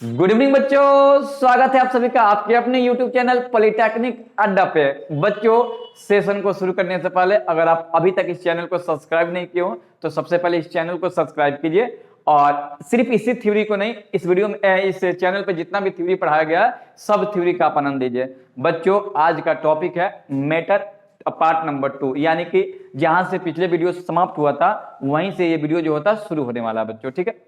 Good evening बच्चों, स्वागत है आप सभी का आपके अपने YouTube चैनल पॉलिटेक्निक अड्डा पे। बच्चों, सेशन को शुरू करने से पहले अगर आप अभी तक इस चैनल को सब्सक्राइब नहीं किए हो तो सबसे पहले इस चैनल को सब्सक्राइब कीजिए और सिर्फ इसी थ्योरी को नहीं, इस वीडियो में इस चैनल पे जितना भी थ्योरी पढ़ाया गया है सब थ्योरी का आप आनंद लीजिए। बच्चों, आज का टॉपिक है मैटर पार्ट नंबर 2, यानी कि जहां से पिछले वीडियो समाप्त हुआ था वहीं से ये वीडियो जो होता शुरू होने वाला है बच्चों। ठीक है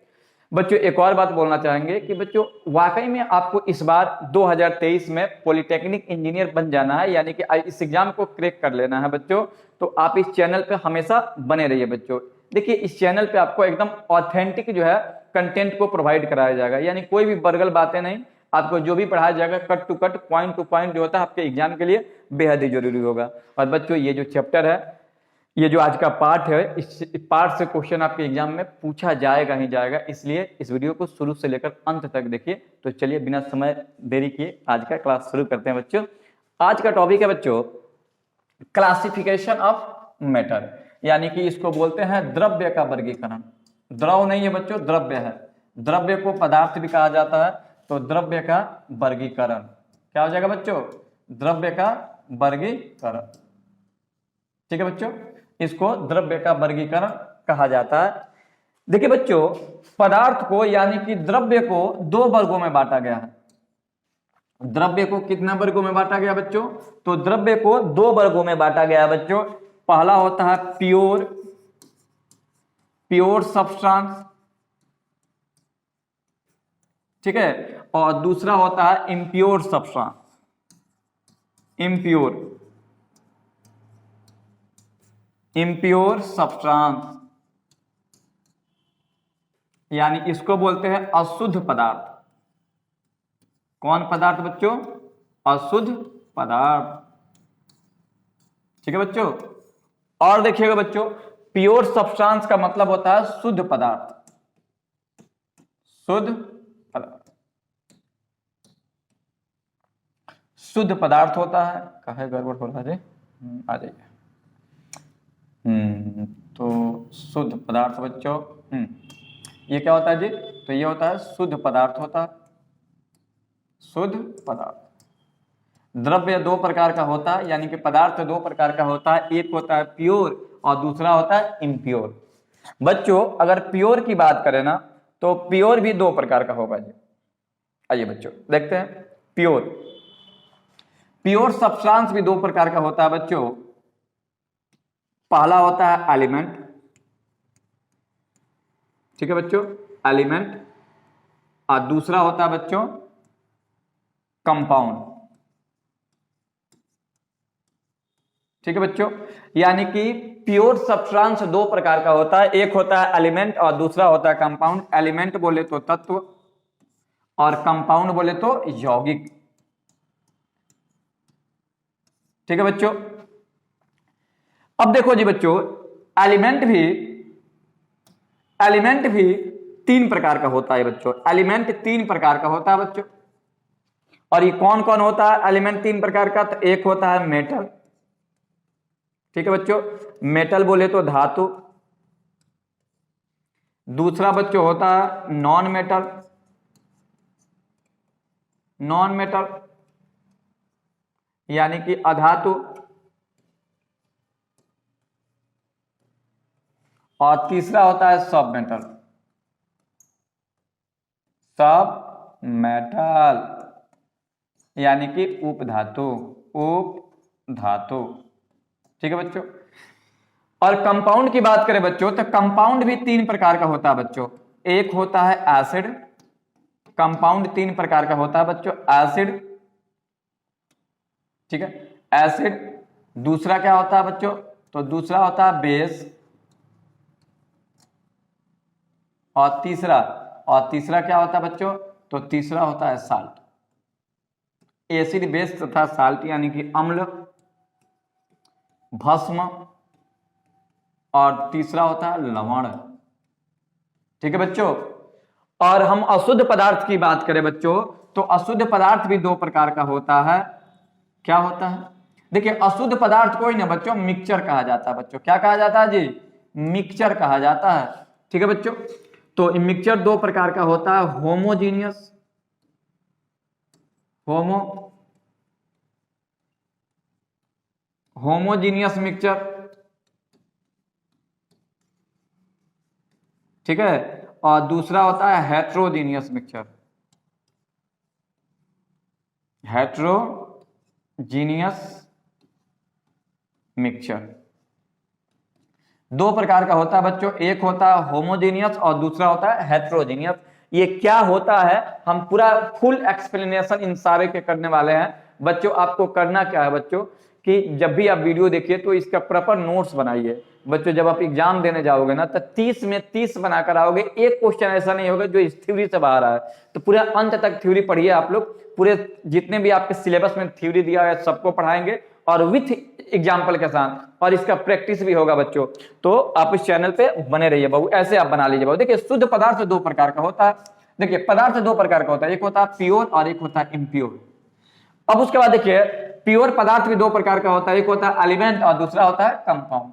बच्चों, एक और बात बोलना चाहेंगे कि बच्चों वाकई में आपको इस बार 2023 में पॉलिटेक्निक इंजीनियर बन जाना है, यानी कि इस एग्जाम को क्रैक कर लेना है बच्चों। तो आप इस चैनल पे हमेशा बने रहिए बच्चों। देखिए, इस चैनल पे आपको एकदम ऑथेंटिक जो है कंटेंट को प्रोवाइड कराया जाएगा, यानी कोई भी बरगल बातें नहीं। आपको जो भी पढ़ाया जाएगा cut to cut, point to point जो होता है आपके एग्जाम के लिए बेहद ही जरूरी होगा। और बच्चों, ये जो चैप्टर है, ये जो आज का पार्ट है, इस पार्ट से क्वेश्चन आपके एग्जाम में पूछा जाएगा ही जाएगा, इसलिए इस वीडियो को शुरू से लेकर अंत तक देखिए। तो चलिए बिना समय देरी किए आज का क्लास शुरू करते हैं बच्चों। आज का टॉपिक है बच्चों क्लासिफिकेशन ऑफ मैटर, यानी कि इसको बोलते हैं द्रव्य का वर्गीकरण। द्रव नहीं है बच्चों, द्रव्य है। द्रव्य को पदार्थ भी कहा जाता है, तो द्रव्य का वर्गीकरण क्या हो जाएगा बच्चों? द्रव्य का वर्गीकरण। ठीक है बच्चों, इसको द्रव्य का वर्गीकरण कहा जाता है। देखिए बच्चों, पदार्थ को यानी कि द्रव्य को दो वर्गों में बांटा गया है। द्रव्य को कितना वर्गों में बांटा गया बच्चों? तो द्रव्य को दो वर्गों में बांटा गया है बच्चों। पहला होता है प्योर सब्सटेंस, ठीक है, और दूसरा होता है इम्प्योर सब्सटेंस। इम्प्योर सब्सटेंस यानी इसको बोलते हैं अशुद्ध पदार्थ। कौन पदार्थ बच्चों? अशुद्ध पदार्थ। ठीक है बच्चों, और देखिएगा बच्चों, प्योर सब्सटेंस का मतलब होता है शुद्ध पदार्थ। शुद्ध पदार्थ, शुद्ध पदार्थ होता है। कहे गड़बड़ हो रहा है, आ जाइए। तो शुद्ध पदार्थ बच्चों, ये क्या होता है जी? तो ये होता है शुद्ध पदार्थ होता है। शुद्ध पदार्थ। द्रव्य दो प्रकार का होता है, यानी कि पदार्थ दो प्रकार का होता है। एक होता है प्योर और दूसरा होता है इम्प्योर। बच्चों, अगर प्योर की बात करें ना, तो प्योर भी दो प्रकार का होगा जी। आइए बच्चों देखते हैं। प्योर सब्सटेंस भी दो प्रकार का होता है बच्चों। पहला होता है एलिमेंट, ठीक है बच्चों, एलिमेंट, और दूसरा होता है बच्चों कंपाउंड। ठीक है बच्चों, यानी कि प्योर सब्सटेंस दो प्रकार का होता है। एक होता है एलिमेंट और दूसरा होता है कंपाउंड। एलिमेंट बोले तो तत्व और कंपाउंड बोले तो यौगिक। ठीक है बच्चों, अब देखो जी बच्चों, एलिमेंट भी तीन प्रकार का होता है बच्चों। एलिमेंट तीन प्रकार का होता है बच्चों। और ये कौन कौन होता है एलिमेंट तीन प्रकार का? तो एक होता है मेटल, ठीक है बच्चों, मेटल बोले तो धातु। दूसरा बच्चों होता है नॉन मेटल यानी कि अधातु। और तीसरा होता है सब मेटल यानी कि उपधातु। ठीक है बच्चों, और कंपाउंड की बात करें बच्चों, तो कंपाउंड भी तीन प्रकार का होता है बच्चों। एक होता है एसिड, कंपाउंड तीन प्रकार का होता है बच्चों। एसिड, ठीक है, एसिड। दूसरा क्या होता है बच्चों? तो दूसरा होता है बेस। और तीसरा क्या होता है बच्चों? तो तीसरा होता है साल्ट। एसिड, बेस तथा साल्ट यानी कि अम्ल, भस्म, और तीसरा होता है लवण। ठीक है बच्चों, और हम अशुद्ध पदार्थ की बात करें बच्चों, तो अशुद्ध पदार्थ भी दो प्रकार का होता है। क्या होता है? देखिए, अशुद्ध पदार्थ को ही ना बच्चों मिक्सचर कहा जाता है बच्चों। क्या कहा जाता है जी? मिक्सचर कहा जाता है। ठीक है बच्चों, तो मिक्सचर दो प्रकार का होता है, होमोजीनियस होमोजीनियस मिक्सचर, ठीक है, और दूसरा होता है हेट्रोजीनियस मिक्सचर, हेट्रोजीनियस मिक्सचर। दो प्रकार का होता है बच्चों, एक होता है होमोजीनियस और दूसरा होता है हेट्रोजीनियस। ये क्या होता है हम पूरा फुल एक्सप्लेनेशन इन सारे के करने वाले हैं बच्चों। आपको करना क्या है बच्चों कि जब भी आप वीडियो देखिए तो इसका प्रॉपर नोट्स बनाइए बच्चों। जब आप एग्जाम देने जाओगे ना तो 30 में 30 बनाकर आओगे। एक क्वेश्चन ऐसा नहीं होगा जो इस थ्योरी से बाहर आए। तो पूरा अंत तक थ्योरी पढ़िए आप लोग। पूरे जितने भी आपके सिलेबस में थ्योरी दिया है सबको पढ़ाएंगे और विथ एग्जाम्पल के साथ, और इसका प्रैक्टिस भी होगा बच्चों। तो आप इस चैनल पे बने रहिए बाबू, ऐसे आप बना लीजिए बाबू। देखिए शुद्ध पदार्थ दो प्रकार का होता है। देखिए पदार्थ दो प्रकार का होता है, एक होता है प्योर और एक होता है इम्प्योर। अब उसके बाद देखिए प्योर पदार्थ भी दो प्रकार का होता है, एक होता है एलिमेंट और दूसरा होता है कंपाउंड।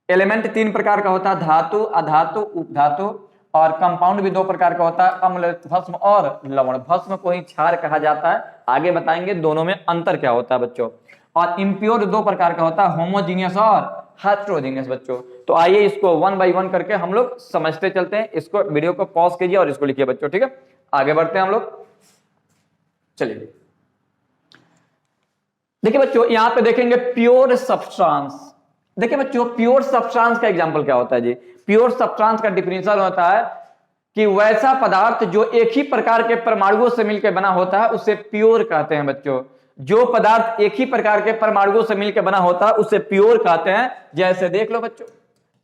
एलिमेंट तीन प्रकार का होता है, धातु, अधातु, उपधातु। और कंपाउंड भी दो प्रकार का होता है, अम्ल, भस्म और लवण। भस्म को ही क्षार कहा जाता है, आगे बताएंगे दोनों में अंतर क्या होता है बच्चों। और इम्प्योर दो प्रकार का होता है, होमोजीनियस और हेट्रोजीनियस बच्चों। तो आइए इसको वन बाय वन करके हम लोग समझते चलते हैं। इसको वीडियो को पॉज कीजिए और इसको लिखिए बच्चों, ठीक है। आगे बढ़ते हैं हम लोग, चलिए। देखिए बच्चों यहां पे देखेंगे प्योर सब्सटेंस। देखिए बच्चों प्योर सब्सटेंस का एग्जांपल क्या होता है जी। प्योर सब्सटेंस का डिफिनेशन होता है कि वैसा पदार्थ जो एक ही प्रकार के परमाणुओं से मिलकर बना होता है उसे प्योर कहते हैं बच्चों। जो पदार्थ एक ही प्रकार के परमाणुओं से मिलकर बना होता है उसे प्योर कहते हैं। जैसे देख लो बच्चों,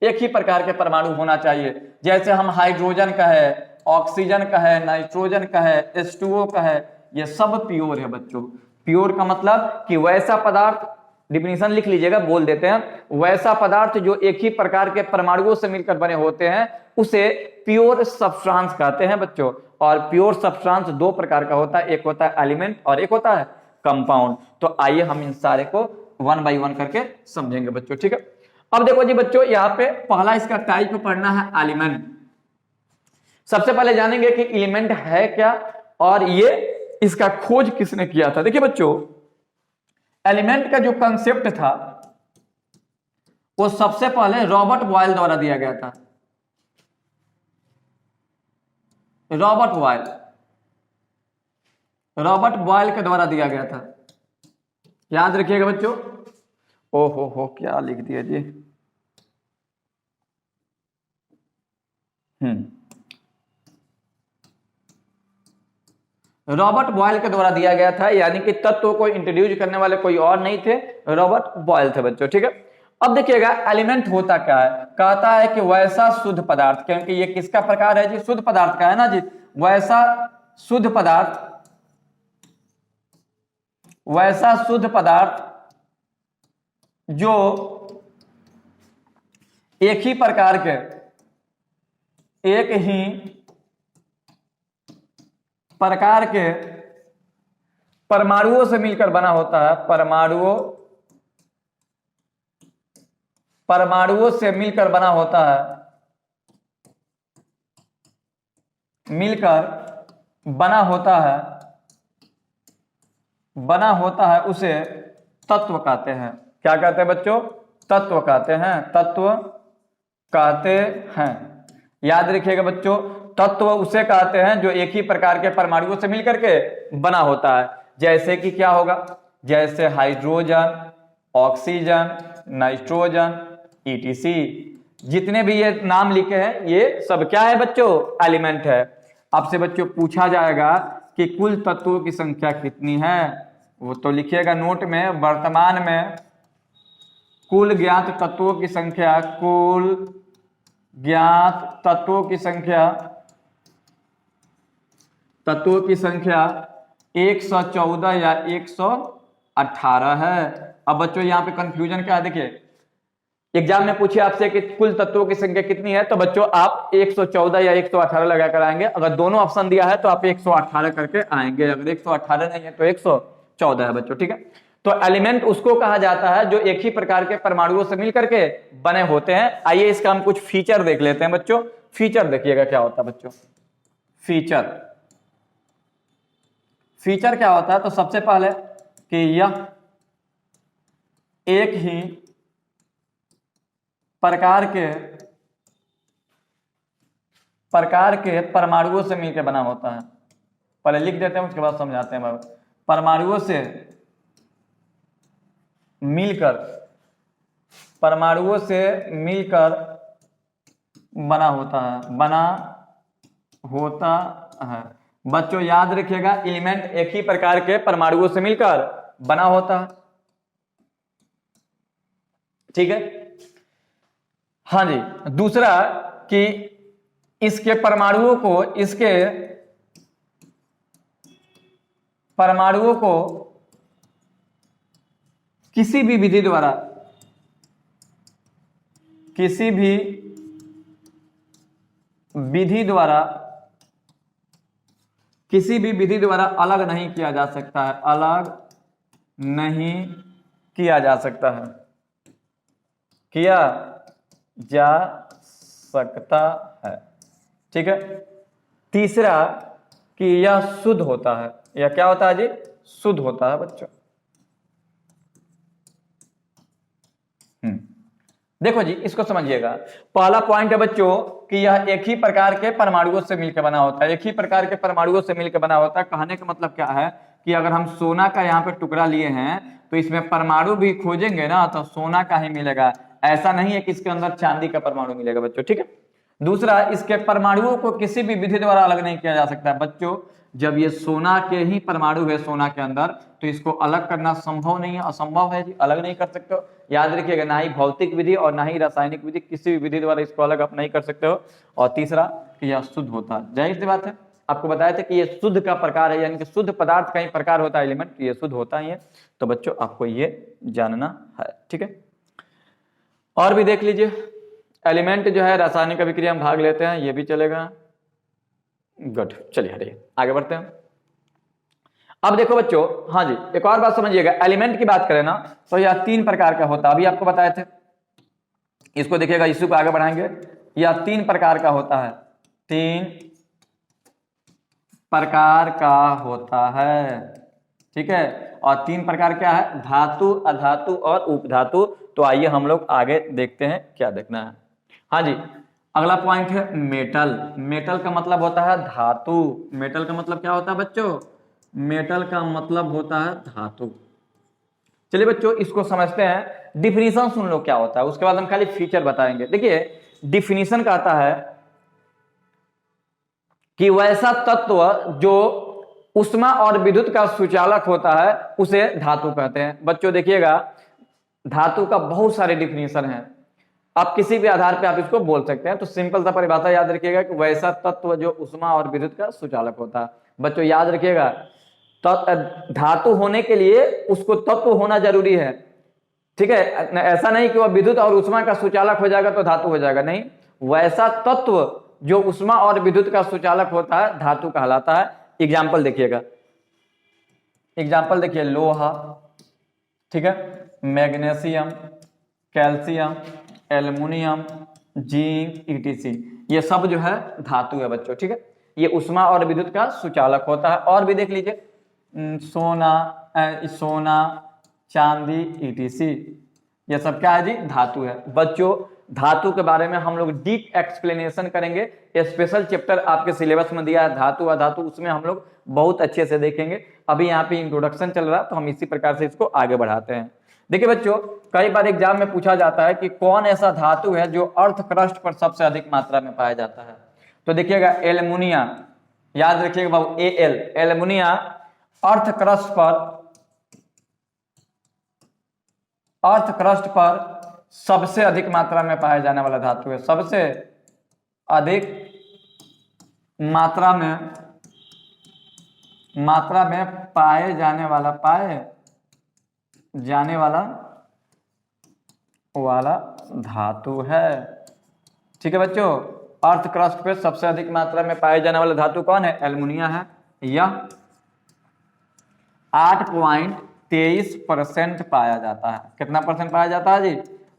एक ही प्रकार के परमाणु होना चाहिए। जैसे हम हाइड्रोजन का है, ऑक्सीजन का है, नाइट्रोजन का है, H2O का है, ये सब प्योर है बच्चों। प्योर का मतलब कि वैसा पदार्थ, डिफिनीशन लिख लीजिएगा, बोल देते हैं, वैसा पदार्थ जो एक ही प्रकार के परमाणुओं से मिलकर बने होते हैं उसे प्योर सब्सटेंस कहते हैं बच्चों। और प्योर सब्सटेंस दो प्रकार का होता है, एक होता है एलिमेंट और एक होता है कंपाउंड। तो आइए हम इन सारे को वन बाय वन करके समझेंगे बच्चों, ठीक है। अब देखो जी बच्चों, यहाँ पे पहला इसका टाइप पढ़ना है एलिमेंट। सबसे पहले जानेंगे कि एलिमेंट है क्या और ये इसका खोज किसने किया था। देखिए बच्चों एलिमेंट का जो कंसेप्ट था वो सबसे पहले रॉबर्ट बॉयल द्वारा दिया गया था। रॉबर्ट बॉयल के द्वारा दिया गया था, याद रखिएगा बच्चों। ओहो हो क्या लिख दिया जी। रॉबर्ट बॉयल के द्वारा दिया गया था, यानी कि तत्वों को इंट्रोड्यूस करने वाले कोई और नहीं थे, रॉबर्ट बॉयल थे बच्चों, ठीक है। अब देखिएगा एलिमेंट होता क्या है, कहता है कि वैसा शुद्ध पदार्थ, क्योंकि ये किसका प्रकार है जी, शुद्ध पदार्थ का है ना जी। वैसा शुद्ध पदार्थ जो एक ही प्रकार के, एक ही प्रकार के परमाणुओं से मिलकर बना होता है, परमाणुओं से मिलकर बना होता है, बना होता है उसे तत्व कहते हैं। क्या कहते हैं बच्चों, तत्व कहते हैं। याद रखिएगा बच्चों, तत्व उसे कहते हैं जो एक ही प्रकार के परमाणुओं से मिलकर के बना होता है। जैसे कि क्या होगा, जैसे हाइड्रोजन, ऑक्सीजन, नाइट्रोजन, ETC, जितने भी ये नाम लिखे हैं ये सब क्या है बच्चों, एलिमेंट है। आपसे बच्चों पूछा जाएगा कि कुल तत्वों की संख्या कितनी है, वो तो लिखिएगा नोट में। वर्तमान में कुल ज्ञात तत्वों की संख्या, 114 या 118 है। अब बच्चों यहाँ पे कंफ्यूजन क्या है, देखिए एग्जाम में पूछे आपसे कि कुल तत्वों की संख्या कितनी है, तो बच्चों आप 114 या 118 लगाकर आएंगे। अगर दोनों ऑप्शन दिया है तो आप 118 करके आएंगे, अगर 118 नहीं है तो 114 है बच्चों, ठीक है। तो एलिमेंट उसको कहा जाता है जो एक ही प्रकार के परमाणुओं से मिलकर के बने होते हैं। आइए इसका हम कुछ फीचर देख लेते हैं बच्चों। फीचर देखिएगा क्या होता है बच्चों, फीचर क्या होता है, तो सबसे पहले कि यह एक ही प्रकार के परमाणुओं से मिलकर बना होता है। पहले लिख देते हैं उसके बाद समझाते हैं। परमाणुओं से मिलकर बना होता है। बच्चों याद रखिएगा, एलिमेंट एक ही प्रकार के परमाणुओं से मिलकर बना होता है। ठीक है। हाँ जी, दूसरा कि इसके परमाणुओं को किसी भी विधि द्वारा अलग नहीं किया जा सकता है। किया जा सकता है। ठीक है। तीसरा कि यह शुद्ध होता है। यह क्या होता है जी? शुद्ध होता है बच्चों। देखो जी, इसको समझिएगा। पहला पॉइंट है बच्चों कि यह एक ही प्रकार के परमाणुओं से मिलकर बना होता है। एक ही प्रकार के परमाणुओं से मिलकर बना होता है। कहने का मतलब क्या है कि अगर हम सोना का यहाँ पे टुकड़ा लिए हैं तो इसमें परमाणु भी खोजेंगे ना तो सोना का ही मिलेगा। ऐसा नहीं है कि इसके अंदर चांदी का परमाणु मिलेगा बच्चों। ठीक है। दूसरा, इसके परमाणुओं को किसी भी विधि द्वारा अलग नहीं किया जा सकता है। बच्चों जब ये सोना के ही परमाणु है सोना के अंदर, तो इसको अलग करना संभव नहीं है, असंभव है जी, अलग नहीं कर सकते हो। याद रखिएगा, ना ही भौतिक विधि और ना ही रासायनिक विधि, किसी भी विधि द्वारा इसको अलग आप नहीं कर सकते हो। और तीसरा कि यह शुद्ध होता है। जाहिर सी बात है, आपको बताया था कि ये शुद्ध का प्रकार है, यानी कि शुद्ध पदार्थ का ही प्रकार होता है एलिमेंट, ये शुद्ध होता ही है। तो बच्चों आपको ये जानना है। ठीक है। और भी देख लीजिए, एलिमेंट जो है रासायनिक अभिक्रिया में भाग लेते हैं, ये भी चलेगा। गुड, चलिए हटिए आगे बढ़ते हैं। अब देखो बच्चों, हाँ जी, एक और बात समझिएगा। एलिमेंट की बात करें ना तो यह 3 प्रकार का होता है। अभी आपको बताए थे, इसको देखिएगा, इसी को आगे बढ़ाएंगे। यह 3 प्रकार का होता है। 3 प्रकार का होता है। ठीक है। और 3 प्रकार क्या है? धातु, अधातु और उपधातु। तो आइए हम लोग आगे देखते हैं क्या देखना है। हाँ जी, अगला पॉइंट है मेटल। मेटल का मतलब होता है धातु। मेटल का मतलब क्या होता है बच्चों? मेटल का मतलब होता है धातु। चलिए बच्चों, इसको समझते हैं। डिफिनीशन सुन लो क्या होता है, उसके बाद हम खाली फीचर बताएंगे। देखिए, डिफिनीशन कहता है कि वैसा तत्व जो उष्मा और विद्युत का सुचालक होता है उसे धातु कहते हैं। बच्चों देखिएगा, धातु का बहुत सारे डिफिनीशन है, आप किसी भी आधार पे आप इसको बोल सकते हैं। तो सिंपल सा परिभाषा याद रखिएगा कि वैसा तत्व जो उष्मा और विद्युत का सुचालक होता है। बच्चों याद रखिएगा, धातु होने के लिए उसको तत्व होना जरूरी है। ठीक है। ऐसा नहीं कि वह विद्युत और उष्मा का सुचालक हो जाएगा तो धातु हो जाएगा, नहीं। वैसा तत्व जो उष्मा और विद्युत का सुचालक होता है धातु कहलाता है। एग्जाम्पल देखिएगा, एग्जाम्पल देखिए, लोहा, ठीक है, magnesium, calcium, aluminium, zinc, etc, ये सब जो है धातु है बच्चों। ठीक है। ये उष्मा और विद्युत का सुचालक होता है। और भी देख लीजिए, सोना, चांदी, ईटीसी, ये सब क्या है जी? धातु है। बच्चों धातु के बारे में हम लोग डीप एक्सप्लेनेशन करेंगे। स्पेशल चैप्टर आपके सिलेबस में दिया है धातु अधातु, उसमें हम लोग बहुत अच्छे से देखेंगे। अभी यहाँ पे इंट्रोडक्शन चल रहा है तो हम इसी प्रकार से इसको आगे बढ़ाते हैं। देखिए बच्चों, कई बार एग्जाम में पूछा जाता है कि कौन ऐसा धातु है जो अर्थ क्रस्ट पर सबसे अधिक मात्रा में पाया जाता है। तो देखिएगा, एल्युमिनिया, याद रखिएगा बाबू, Al, एल्युमिनिया अर्थ क्रस्ट पर सबसे अधिक मात्रा में पाया जाने वाला धातु है। सबसे अधिक मात्रा में पाए जाने वाला धातु है। ठीक है बच्चों, अर्थ क्रस्ट पे सबसे अधिक मात्रा में पाए जाने वाला धातु कौन है? एल्युमिनिया है। यह 8.23% पाया जाता है। कितना परसेंट पाया जाता है जी?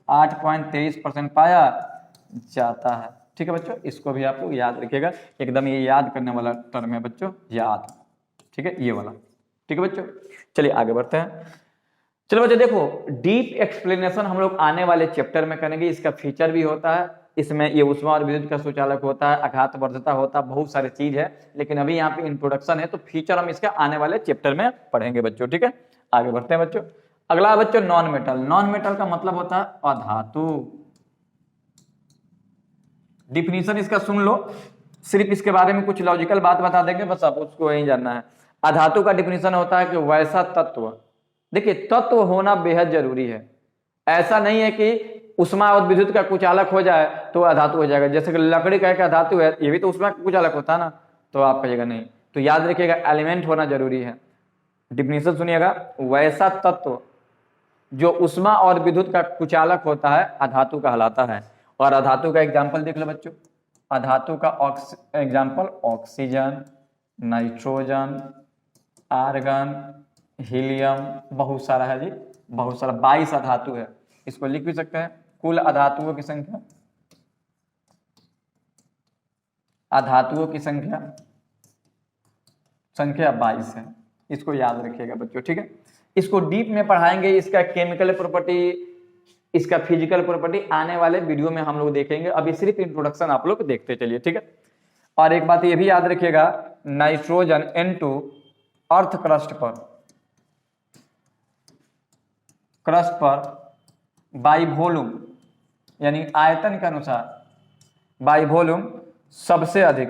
8.23% पाया जाता है। ठीक है बच्चों, इसको भी आप लोग याद रखिएगा। एकदम ये याद करने वाला टर्म है बच्चों, याद। ठीक है, ये वाला। ठीक है बच्चों, चलिए आगे बढ़ते हैं। चलो बच्चों देखो, डीप एक्सप्लेनेशन हम लोग आने वाले चैप्टर में करेंगे। इसका फीचर भी होता है, इसमें ये ऊष्मा और विद्युत का सुचालक होता है, आघात वर्धता होता है, बहुत सारी चीज है, लेकिन अभी यहाँ पे इंट्रोडक्शन है, तो फीचर हम इसका आने वाले चैप्टर में पढ़ेंगे बच्चों। ठीक है, आगे बढ़ते हैं बच्चों। अगला बच्चों नॉन मेटल। नॉन मेटल का मतलब होता है अधातु। डिफिनीशन इसका सुन लो, सिर्फ इसके बारे में कुछ लॉजिकल बात बता देंगे, बस आप उसको यही जानना है। अधातु का डिफिनीशन होता है कि वैसा तत्व, देखिए तत्व होना बेहद जरूरी है। ऐसा नहीं है कि उष्मा और विद्युत का कुचालक हो जाए तो अधातु हो जाएगा। जैसे कि लकड़ी का एक अधातु है, ये भी तो उष्मा का कुचालक होता है ना, तो आप कहिएगा नहीं। तो याद रखिएगा एलिमेंट होना जरूरी है। डिफिनीशन सुनिएगा, वैसा तत्व जो उष्मा और विद्युत का कुचालक होता है अधातु कहलाता है। और अधातु का एग्जाम्पल देख लो बच्चों। अधातु का example oxygen, nitrogen, argon, helium, बहुत सारा है जी, बहुत सारा, 22 अधातु है। इसको लिख भी सकते हैं। कुल अधातुओं की संख्या, अधातुओं की संख्या 22 है। इसको याद रखिएगा बच्चों, ठीक है। इसको डीप में पढ़ाएंगे, इसका केमिकल प्रॉपर्टी, इसका फिजिकल प्रॉपर्टी आने वाले वीडियो में हम लोग देखेंगे। अभी सिर्फ इंट्रोडक्शन आप लोग देखते चलिए, ठीक है। और एक बात ये भी याद रखिएगा, नाइट्रोजन N2 अर्थ क्रस्ट पर बाई वॉल्यूम यानी आयतन के अनुसार बाई वॉल्यूम सबसे अधिक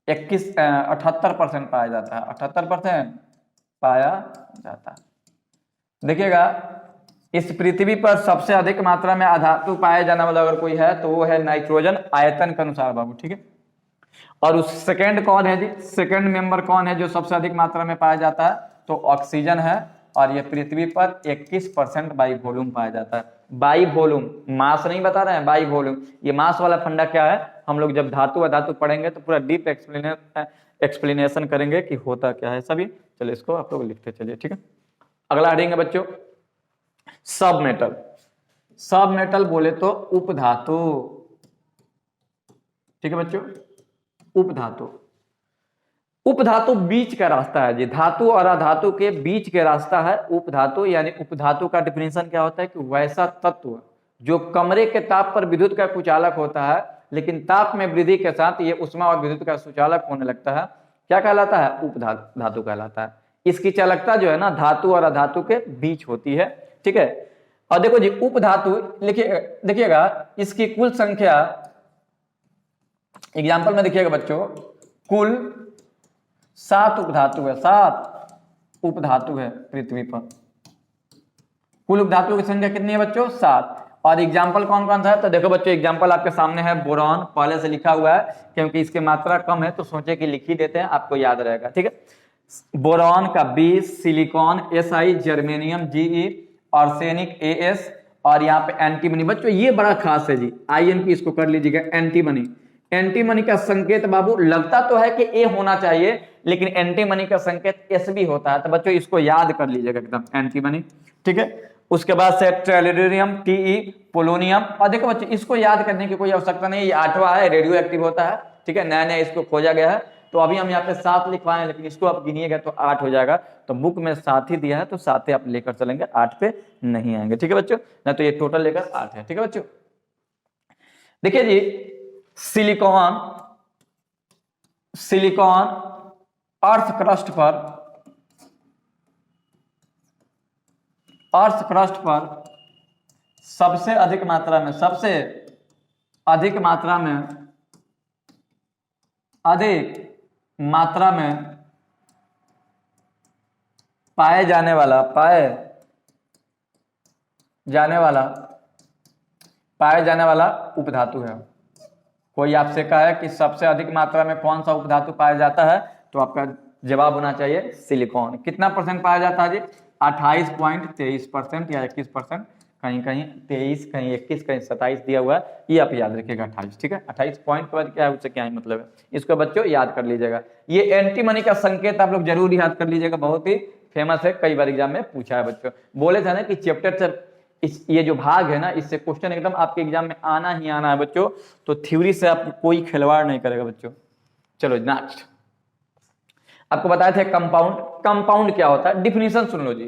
78% पाया जाता है। 78% पाया जाता है। देखिएगा, इस पृथ्वी पर सबसे अधिक मात्रा में अधातु पाए जाने वाला अगर कोई है तो वो है नाइट्रोजन, आयतन के अनुसार बाबू, ठीक है। और उस सेकंड कौन है जी, सेकंड मेंबर कौन है जो सबसे अधिक मात्रा में पाया जाता है, तो ऑक्सीजन है। और ये पृथ्वी पर 21% बाई वॉल्यूम पाया जाता है। बाई वॉल्यूम, मास नहीं बता रहे हैं, बाई वॉल्यूम। ये मास वाला फंडा क्या है, हम लोग जब धातु अधातु पढ़ेंगे तो पूरा डीप एक्सप्लेनेशन करेंगे कि होता क्या है सभी। चलिए इसको आप लोग लिखते चलिए, ठीक है। अगला हेडिंग है बच्चों सब मेटल। सब मेटल बोले तो उपधातु, ठीक है बच्चों, उपधातु। उपधातु बीच का रास्ता है जी, धातु और अधातु के बीच के रास्ता है उपधातु। यानी उपधातु का डिफिनेशन क्या होता है कि वैसा तत्व जो कमरे के ताप पर विद्युत का कुचालक होता है, लेकिन ताप में वृद्धि के साथ ये उष्मा और विद्युत का सुचालक होने लगता है, क्या कहलाता है, उपधातु कहलाता है। इसकी चालकता जो है ना धातु और अधातु के बीच होती है, ठीक है। और देखो जी उपधातु देखिएगा, इसकी कुल संख्या, एग्जाम्पल में देखिएगा बच्चों, कुल 7 उपधातु है, 7 उपधातु है पृथ्वी पर। कुल उपधातुओं की संख्या कितनी है बच्चों, 7। और एग्जाम्पल कौन कौन सा है, तो देखो बच्चों एग्जाम्पल आपके सामने है बोरॉन, पहले से लिखा हुआ है क्योंकि इसकी मात्रा कम है तो सोचे कि लिख ही देते हैं, आपको याद रहेगा, ठीक है। बोरॉन का 20, silicon Si, germanium Ge, arsenic As, और यहाँ पे एंटीमनी। बच्चों ये बड़ा खास है जी, INP इसको कर लीजिएगा, एंटीमनी। एंटीमनी का संकेत बाबू लगता तो है कि ए होना चाहिए, लेकिन एंटीमनी का संकेत एस भी होता है, तो बच्चों इसको याद कर लीजिएगा एकदम, एंटीमनी, ठीक है। उसके बाद से ट्रेलिडियम Te, पोलोनियम। और देखो बच्चों इसको याद करने की कोई आवश्यकता नहीं, ये 8वां है, रेडियो एक्टिव होता है, ठीक है। नया नया इसको खोजा गया है, तो अभी हम यहाँ पे 7 लिखवाए हैं, लेकिन इसको आप गिनिएगा तो 8 हो जाएगा। तो बुक में 7 ही दिया है, तो 7 ही आप लेकर चलेंगे, 8 पे नहीं आएंगे, ठीक है बच्चों। ना तो ये टोटल लेकर 8 है, ठीक है बच्चों। देखिए जी सिलिकॉन अर्थ क्रस्ट पर सबसे अधिक मात्रा में पाए जाने वाला उपधातु है। कोई आपसे कहा है कि सबसे अधिक मात्रा में कौन सा उपधातु पाया जाता है, तो आपका जवाब होना चाहिए सिलिकॉन। कितना परसेंट पाया जाता है जी, 28.23% या 21%, कहीं कहीं 23, कहीं 21, कहीं 27 दिया हुआ है, ये आप याद रखिएगा 28, ठीक है। 28 पॉइंट के बाद क्या है, उससे क्या ही मतलब है, इसको बच्चों याद कर लीजिएगा। ये एंटीमनी का संकेत आप लोग जरूर याद कर लीजिएगा, बहुत ही फेमस है, कई बार एग्जाम में पूछा है बच्चों। बोले थे ना कि चैप्टर से ये जो भाग है ना, इससे क्वेश्चन एकदम आपके एग्जाम में आना ही आना है बच्चों। तो थ्योरी से आपको कोई खिलवाड़ नहीं करेगा बच्चों। चलो नेक्स्ट, आपको बताया था कंपाउंड। कंपाउंड क्या होता है, डिफिनीशन सुन लो जी।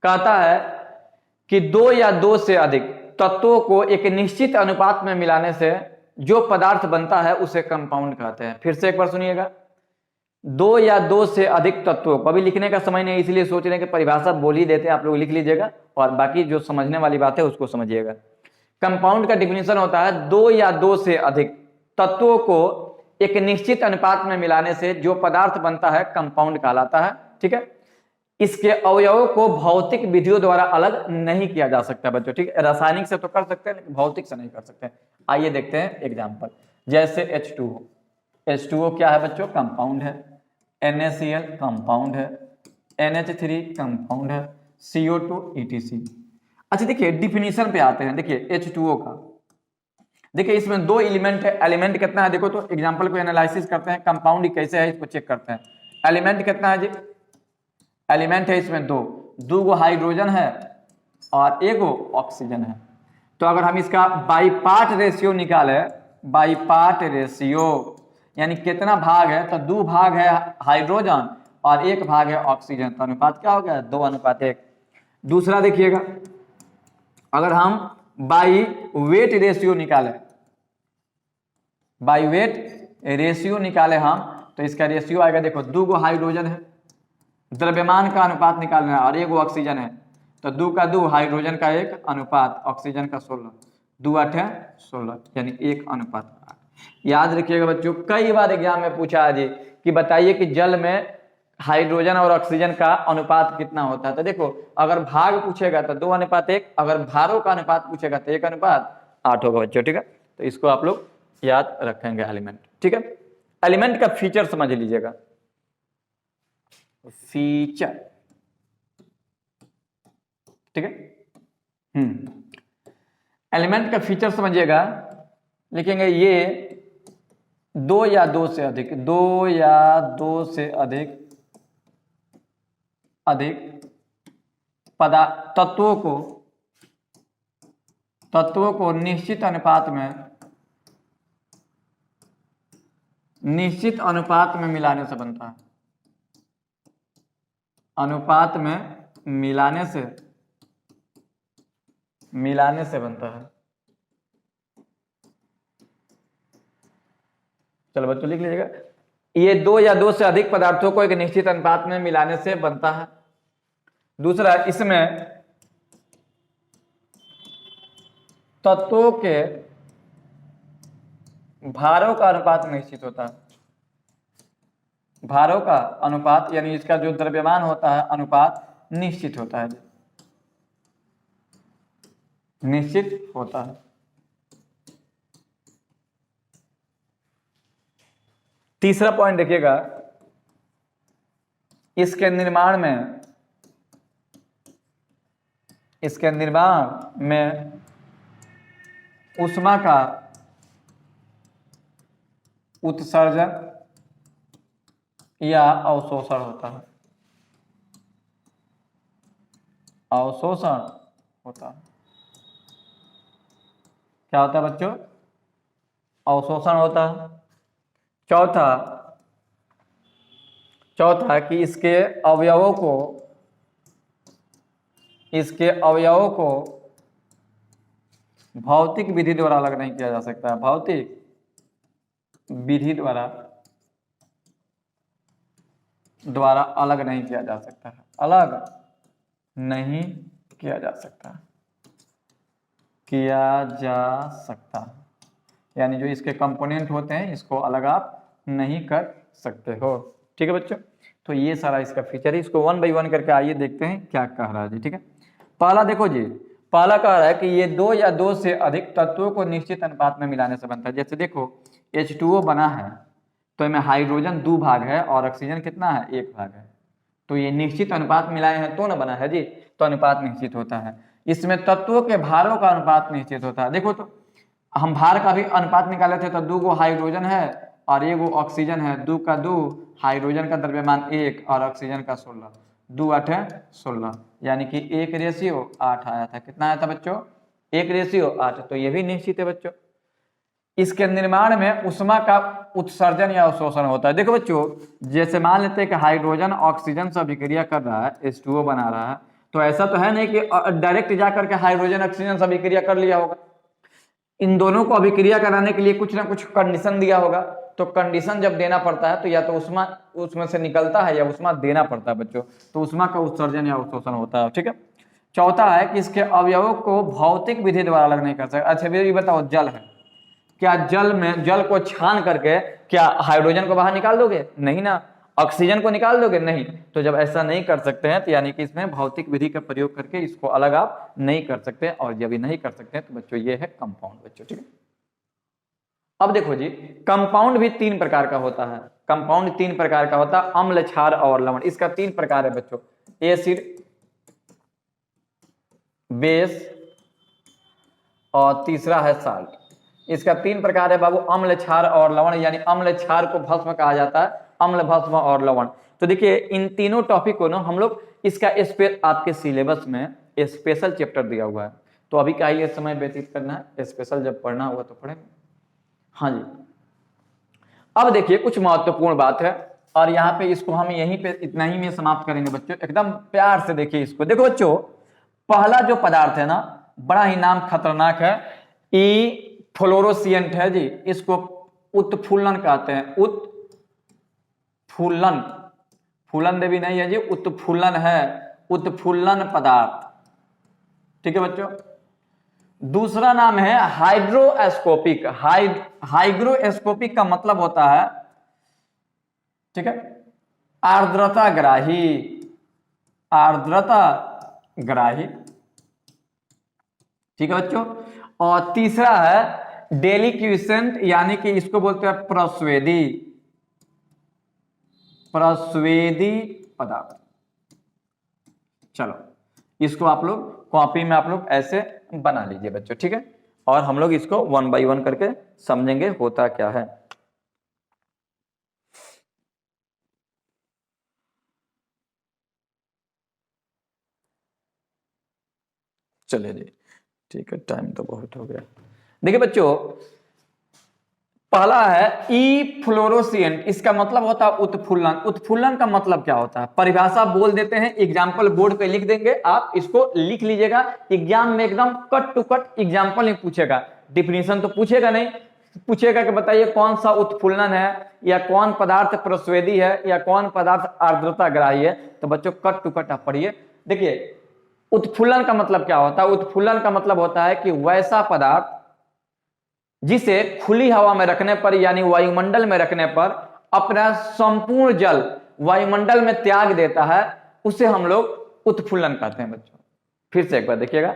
कहता है कि दो या दो से अधिक तत्वों को एक निश्चित अनुपात में मिलाने से जो पदार्थ बनता है उसे कंपाउंड कहते हैं। फिर से एक बार सुनिएगा, दो या दो से अधिक तत्वों को, अभी लिखने का समय नहीं इसलिए सोच रहे हैं कि परिभाषा बोल ही देते हैं, आप लोग लिख लीजिएगा और बाकी जो समझने वाली बात है उसको समझिएगा। कंपाउंड का डिफिनीशन होता है दो या दो से अधिक तत्वों को एक निश्चित अनुपात में मिलाने से जो पदार्थ बनता है कंपाउंड कहलाता है। ठीक है, इसके अवयवों को भौतिक विधियों द्वारा अलग नहीं किया जा सकता बच्चों। ठीक है, रासायनिक से तो कर सकते हैं लेकिन भौतिक से नहीं कर सकते। आइए देखते हैं एग्जाम्पल, जैसे H2O। H2O क्या है बच्चों, कंपाउंड है। NaCl कंपाउंड है। NH3 कंपाउंड है। CO2 ETC। अच्छा देखिए डिफिनीशन पे आते हैं। देखिए H2O का, देखिए इसमें दो एलिमेंट है। एलिमेंट कितना है देखो तो, एग्जांपल को एनालिसिस करते हैं, कंपाउंड कैसे है इसको चेक करते हैं। एलिमेंट कितना है जी, एलिमेंट है इसमें दो गो हाइड्रोजन है और एगो ऑक्सीजन है। तो अगर हम इसका बाई पार्ट रेशियो निकाले, बाई पार्ट रेशियो यानी कितना भाग है, तो 2 भाग है हाइड्रोजन और 1 भाग है ऑक्सीजन, तो अनुपात क्या हो गया, 2:1। दूसरा देखिएगा, अगर हम बाई वेट रेशियो निकाले, बाई वेट रेशियो निकाले हम, तो इसका रेशियो आएगा देखो, 2 गो हाइड्रोजन है, द्रव्यमान का अनुपात निकालना है और 1 गो ऑक्सीजन है, तो 2 का 2 हाइड्रोजन का 1 अनुपात ऑक्सीजन का 16, 2 8 16 यानी 1:8। याद रखिएगा बच्चों, कई बार एग्जाम में पूछा है जी कि बताइए कि जल में हाइड्रोजन और ऑक्सीजन का अनुपात कितना होता है। तो देखो अगर भाग पूछेगा तो 2:1, अगर भारों का अनुपात पूछेगा तो 1:8 होगा बच्चों। ठीक है, तो इसको आप लोग याद रखेंगे एलिमेंट। ठीक है, एलिमेंट का फीचर समझ लीजिएगा, फीचर। ठीक है, एलिमेंट का फीचर समझिएगा, लिखेंगे ये 2 या 2 से अधिक, 2 या 2 से अधिक तत्वों को निश्चित अनुपात में मिलाने से बनता है। अनुपात में मिलाने से बनता है। चलो बच्चों लिख लीजिएगा, ये 2 या 2 से अधिक पदार्थों को एक निश्चित अनुपात में मिलाने से बनता है। दूसरा, इसमें तत्वों के भारों का अनुपात निश्चित होता है। भारों का अनुपात यानी इसका जो द्रव्यमान होता है अनुपात निश्चित होता है, निश्चित होता है। तीसरा पॉइंट देखिएगा, इसके निर्माण में ऊष्मा का उत्सर्जन या अवशोषण होता है। अवशोषण होता है। क्या होता है बच्चों, अवशोषण होता है। चौथा कि इसके अवयवों को भौतिक विधि द्वारा अलग नहीं किया जा सकता है। भौतिक विधि द्वारा अलग नहीं किया जा सकता है। अलग नहीं किया जा सकता यानी जो इसके कंपोनेंट होते हैं इसको अलग आप नहीं कर सकते हो। ठीक है बच्चों, तो ये सारा इसका फीचर है। इसको 1 बाई 1 करके आइए देखते हैं क्या कह रहा है जी। ठीक है, पहला देखो जी, पहला कह रहा है कि ये 2 या 2 से अधिक तत्वों को निश्चित अनुपात में मिलाने से बनता है। जैसे देखो H2O बना है तो इसमें हाइड्रोजन 2 भाग है और ऑक्सीजन कितना है, 1 भाग है। तो ये निश्चित अनुपात मिलाए हैं तो ना बना है जी, तो अनुपात निश्चित होता है। इसमें तत्वों के भारों का अनुपात निश्चित होता है। देखो तो हम भार का भी अनुपात निकाले थे तो 2 गो हाइड्रोजन है और 1 गो ऑक्सीजन है, 2 का 2 हाइड्रोजन का द्रव्यमान 1 और ऑक्सीजन का 16, 2 8 16, यानी कि 1:8 आया था। कितना आया था बच्चों? 1:8। तो ये भी निश्चित है बच्चों। इसके निर्माण में उष्मा का उत्सर्जन या अवशोषण होता है। देखो बच्चों, जैसे मान लेते हैं कि हाइड्रोजन ऑक्सीजन से अभिक्रिया कर रहा है, H2O बना रहा है, तो ऐसा तो है नहीं कि डायरेक्ट जाकर के हाइड्रोजन ऑक्सीजन से अभिक्रिया कर लिया होगा। इन दोनों को अभिक्रिया कराने के लिए कुछ ना कुछ कंडीशन दिया होगा। तो कंडीशन जब देना पड़ता है तो या तो उष्मा उसमें से निकलता है या उष्मा देना पड़ता है बच्चों। तो उष्मा का उत्सर्जन या अवशोषण होता है। ठीक है। चौथा है कि इसके अवयवों को भौतिक विधि द्वारा अलग नहीं कर सकते। अच्छा ये बताओ, जल है, क्या जल को छान करके क्या हाइड्रोजन को बाहर निकाल दोगे? नहीं ना। ऑक्सीजन को निकाल दोगे? नहीं। तो जब ऐसा नहीं कर सकते हैं तो यानी कि इसमें भौतिक विधि का प्रयोग करके इसको अलग आप नहीं कर सकते, और जब भी नहीं कर सकते तो बच्चों ये है कंपाउंड बच्चों। ठीक है। अब देखो जी, कंपाउंड भी 3 प्रकार का होता है। कंपाउंड 3 प्रकार का होता है, अम्ल, क्षार और लवण। इसका 3 प्रकार है बच्चों, एसिड, बेस और तीसरा है साल्ट। इसका 3 प्रकार है बाबू, अम्ल, क्षार और लवण। यानी अम्ल क्षार को भस्म कहा जाता है, अम्ल, भस्म और लवण। तो देखिए इन तीनों टॉपिक को ना हम लोग इसका आपके सिलेबस में स्पेशल चैप्टर दिया हुआ है। तो अभी का ये समय व्यतीत करना है, स्पेशल जब पढ़ना होगा तो पढ़ेंगे। हाँ जी। अब देखिए कुछ महत्वपूर्ण बात है, और यहाँ पे इसको हम यहीं पे इतना ही में समाप्त करेंगे बच्चों। एकदम प्यार से देखिए इसको। देखो बच्चों, पहला जो पदार्थ है ना, बड़ा ही नाम खतरनाक है, ई फ्लोरोसिएंट है जी। इसको उत्फुल्लन कहते हैं। उत्फुल्लन, फूलन देवी नहीं है जी, उत्फुल्लन है, उत्फुल्लन पदार्थ। ठीक है बच्चों। दूसरा नाम है हाइड्रोस्कोपिक। हाइग्रोस्कोपिक का मतलब होता है, ठीक है, आर्द्रता ग्राही, आर्द्रता ग्राही। ठीक है बच्चों। और तीसरा है डेलिक्विसेंट, यानी कि इसको बोलते हैं प्रस्वेदी, प्रस्वेदी पदार्थ। चलो इसको आप लोग कॉपी में आप लोग ऐसे बना लीजिए बच्चों। ठीक है। और हम लोग इसको 1 बाय 1 करके समझेंगे होता क्या है। चलिए जी, ठीक है, टाइम तो बहुत हो गया। देखिए बच्चों, पहला है ई फ्लोरोसिएंट। इसका मतलब होता है उत्फुल्लन। उत्फुल्लन का मतलब क्या होता है, परिभाषा बोल देते हैं, एग्जाम्पल बोर्ड पे लिख देंगे, आप इसको लिख लीजिएगा। एग्जाम में एकदम कट टू कट एग्जाम्पल नहीं पूछेगा, डिफिनीशन तो पूछेगा नहीं, पूछेगा कि बताइए कौन सा उत्फुल्लन है, या कौन पदार्थ प्रस्वेदी है, या कौन पदार्थ आर्द्रता ग्राही है। तो बच्चों कट टू कट आप पढ़िए। देखिए उत्फुल्लन का मतलब क्या होता है? उत्फुल्लन का मतलब होता है कि वैसा पदार्थ जिसे खुली हवा में रखने पर, यानी वायुमंडल में रखने पर, अपना संपूर्ण जल वायुमंडल में त्याग देता है, उसे हम लोग उत्फुल्लन कहते हैं बच्चों। फिर से एक बार देखिएगा,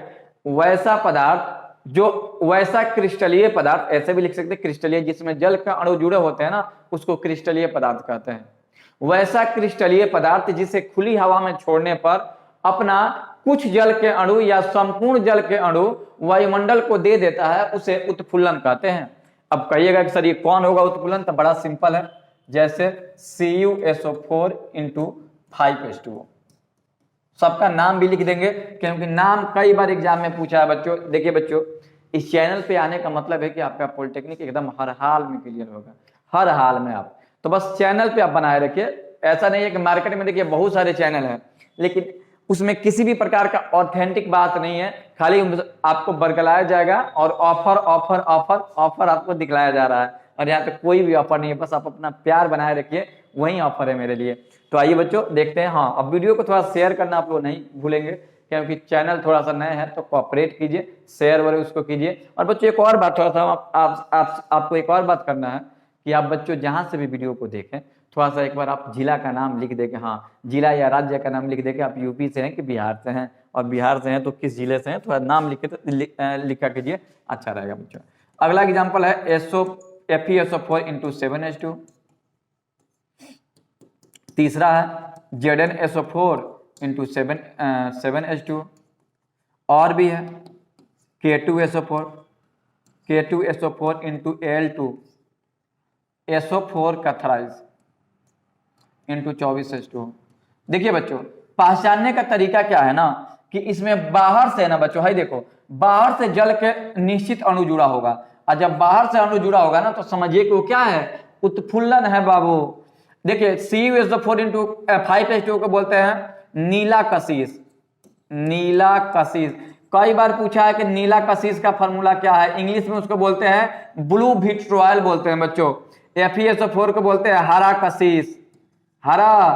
वैसा पदार्थ, जो वैसा क्रिस्टलीय पदार्थ, ऐसे भी लिख सकते हैं क्रिस्टलीय, जिसमें जल का अणु जुड़े होते हैं ना, उसको क्रिस्टलीय पदार्थ कहते हैं। वैसा क्रिस्टलीय पदार्थ जिसे खुली हवा में छोड़ने पर अपना कुछ जल के अणु या संपूर्ण जल के अणु वायुमंडल को दे देता है, उसे उत्फुल्लन कहते हैं। अब कहिएगा कि सर ये कौन होगा उत्फुल्लन? तो बड़ा सिंपल है, जैसे CuSO4 × 5H2O। सबका नाम भी लिख देंगे, क्योंकि नाम कई बार एग्जाम में पूछा है बच्चों। देखिए बच्चों, इस चैनल पे आने का मतलब है कि आपका पॉलिटेक्निक एकदम हर हाल में क्लियर होगा, हर हाल में। आप तो बस चैनल पे आप बनाए रखिए। ऐसा नहीं है कि मार्केट में देखिए बहुत सारे चैनल हैं, लेकिन उसमें किसी भी प्रकार का ऑथेंटिक बात नहीं है, खाली आपको बरगलाया जाएगा और ऑफर ऑफर ऑफर ऑफर आपको दिखलाया जा रहा है। और यहाँ पे कोई भी ऑफर नहीं है, बस आप अपना प्यार बनाए रखिए, वही ऑफर है मेरे लिए। तो आइए बच्चों देखते हैं। हाँ, अब वीडियो को थोड़ा शेयर करना आप लोग नहीं भूलेंगे, क्योंकि चैनल थोड़ा सा नया है, तो कोऑपरेट कीजिए, शेयर वगैरह उसको कीजिए। और बच्चों एक और बात, थोड़ा सा आपको एक और बात करना है कि आप बच्चों जहाँ से भी वीडियो को देखें, थोड़ा सा एक बार आप जिला का नाम लिख देंगे। हाँ, जिला या राज्य का नाम लिख देंगे, आप यूपी से हैं कि बिहार से हैं, और बिहार से हैं तो किस जिले से हैं, थोड़ा नाम लिखा कीजिए, अच्छा रहेगा बच्चों। अगला एग्जांपल है FeSO4 × 7H2। तीसरा है ZnSO4 × 7H2। और भी है K2SO4 × Al2 SO4 का थराइज × 24H2। देखिए बच्चों, पहचानने का तरीका क्या है ना कि इसमें बाहर से ना बच्चों, है देखो, बाहर से जल के निश्चित अणु जुड़ा होगा, और जब बाहर से अणु जुड़ा होगा ना तो समझिए कि वो क्या है, उत्फुल्लन है बाबू। देखिए CuSO4 इंटू 5H2O को बोलते हैं नीला कशिश। नीला कशिश कई बार पूछा है कि नीला कशिश का फॉर्मूला क्या है, इंग्लिश में उसको बोलते हैं ब्लू विट्रोल बोलते हैं बच्चों। FeSO4 को बोलते हैं हरा कशिश, हरा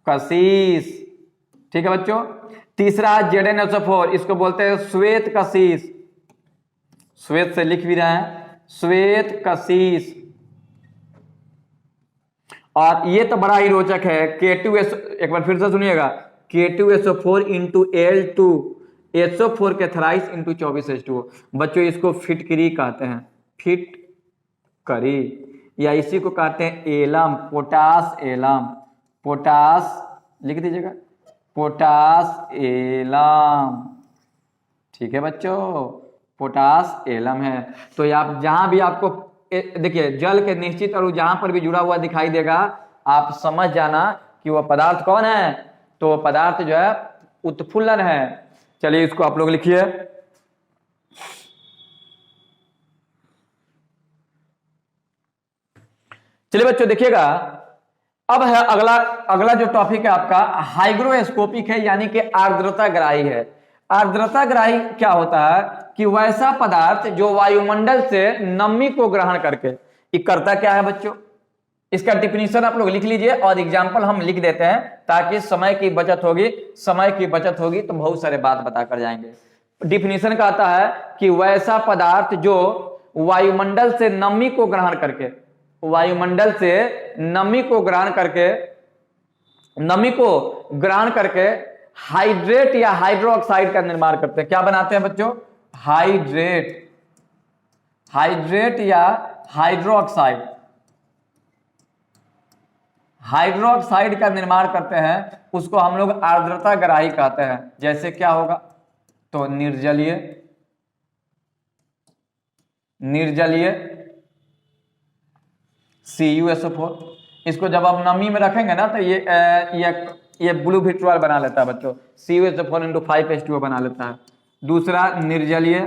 कशिश, ठीक है बच्चों। तीसरा ZnSO4, इसको बोलते हैं श्वेत कशिश, श्वेत से लिख भी रहे हैं, श्वेत कशिश। और ये तो बड़ा ही रोचक है, K2S, एक बार फिर से सुनिएगा, K2SO4 इंटू L2 SO4 के थराइस इंटू 24H2O। बच्चों इसको फिटकरी कहते हैं, फिटकरी, या इसी को कहते हैं एलम, पोटास एलम, पोटास लिख दीजिएगा, पोटास एलम, ठीक है बच्चों, पोटास एलम है। तो ये आप जहां भी आपको देखिए जल के निश्चित अणु जहां पर भी जुड़ा हुआ दिखाई देगा, आप समझ जाना कि वह पदार्थ कौन है, तो वह पदार्थ जो है उत्फुल्लन है। चलिए इसको आप लोग लिखिए। चलिए बच्चों देखिएगा, अब है अगला जो टॉपिक है आपका हाइग्रोस्कोपिक है, यानी कि आर्द्रताग्राही है। आर्द्रताग्राही क्या होता है कि वैसा पदार्थ जो वायुमंडल से नमी को ग्रहण करके, ये करता क्या है बच्चों, इसका डिफिनीशन आप लोग लिख लीजिए और एग्जाम्पल हम लिख देते हैं ताकि समय की बचत होगी, समय की बचत होगी तो बहुत सारे बात बता कर जाएंगे। डिफिनीशन कहता है कि वैसा पदार्थ जो वायुमंडल से नमी को ग्रहण करके, वायुमंडल से नमी को ग्रहण करके हाइड्रेट या हाइड्रोक्साइड का निर्माण करते हैं। क्या बनाते हैं बच्चों, हाइड्रेट या हाइड्रोक्साइड, हाइड्रोक्साइड का निर्माण करते हैं, उसको हम लोग आर्द्रताग्राही कहते हैं। जैसे क्या होगा, तो निर्जलीय CuSO4, इसको जब आप नमी में रखेंगे ना तो ये ब्लू विट्रोल बना लेता है बच्चों, CuSO4 इंटू 5H2O बना लेता है। दूसरा निर्जलीय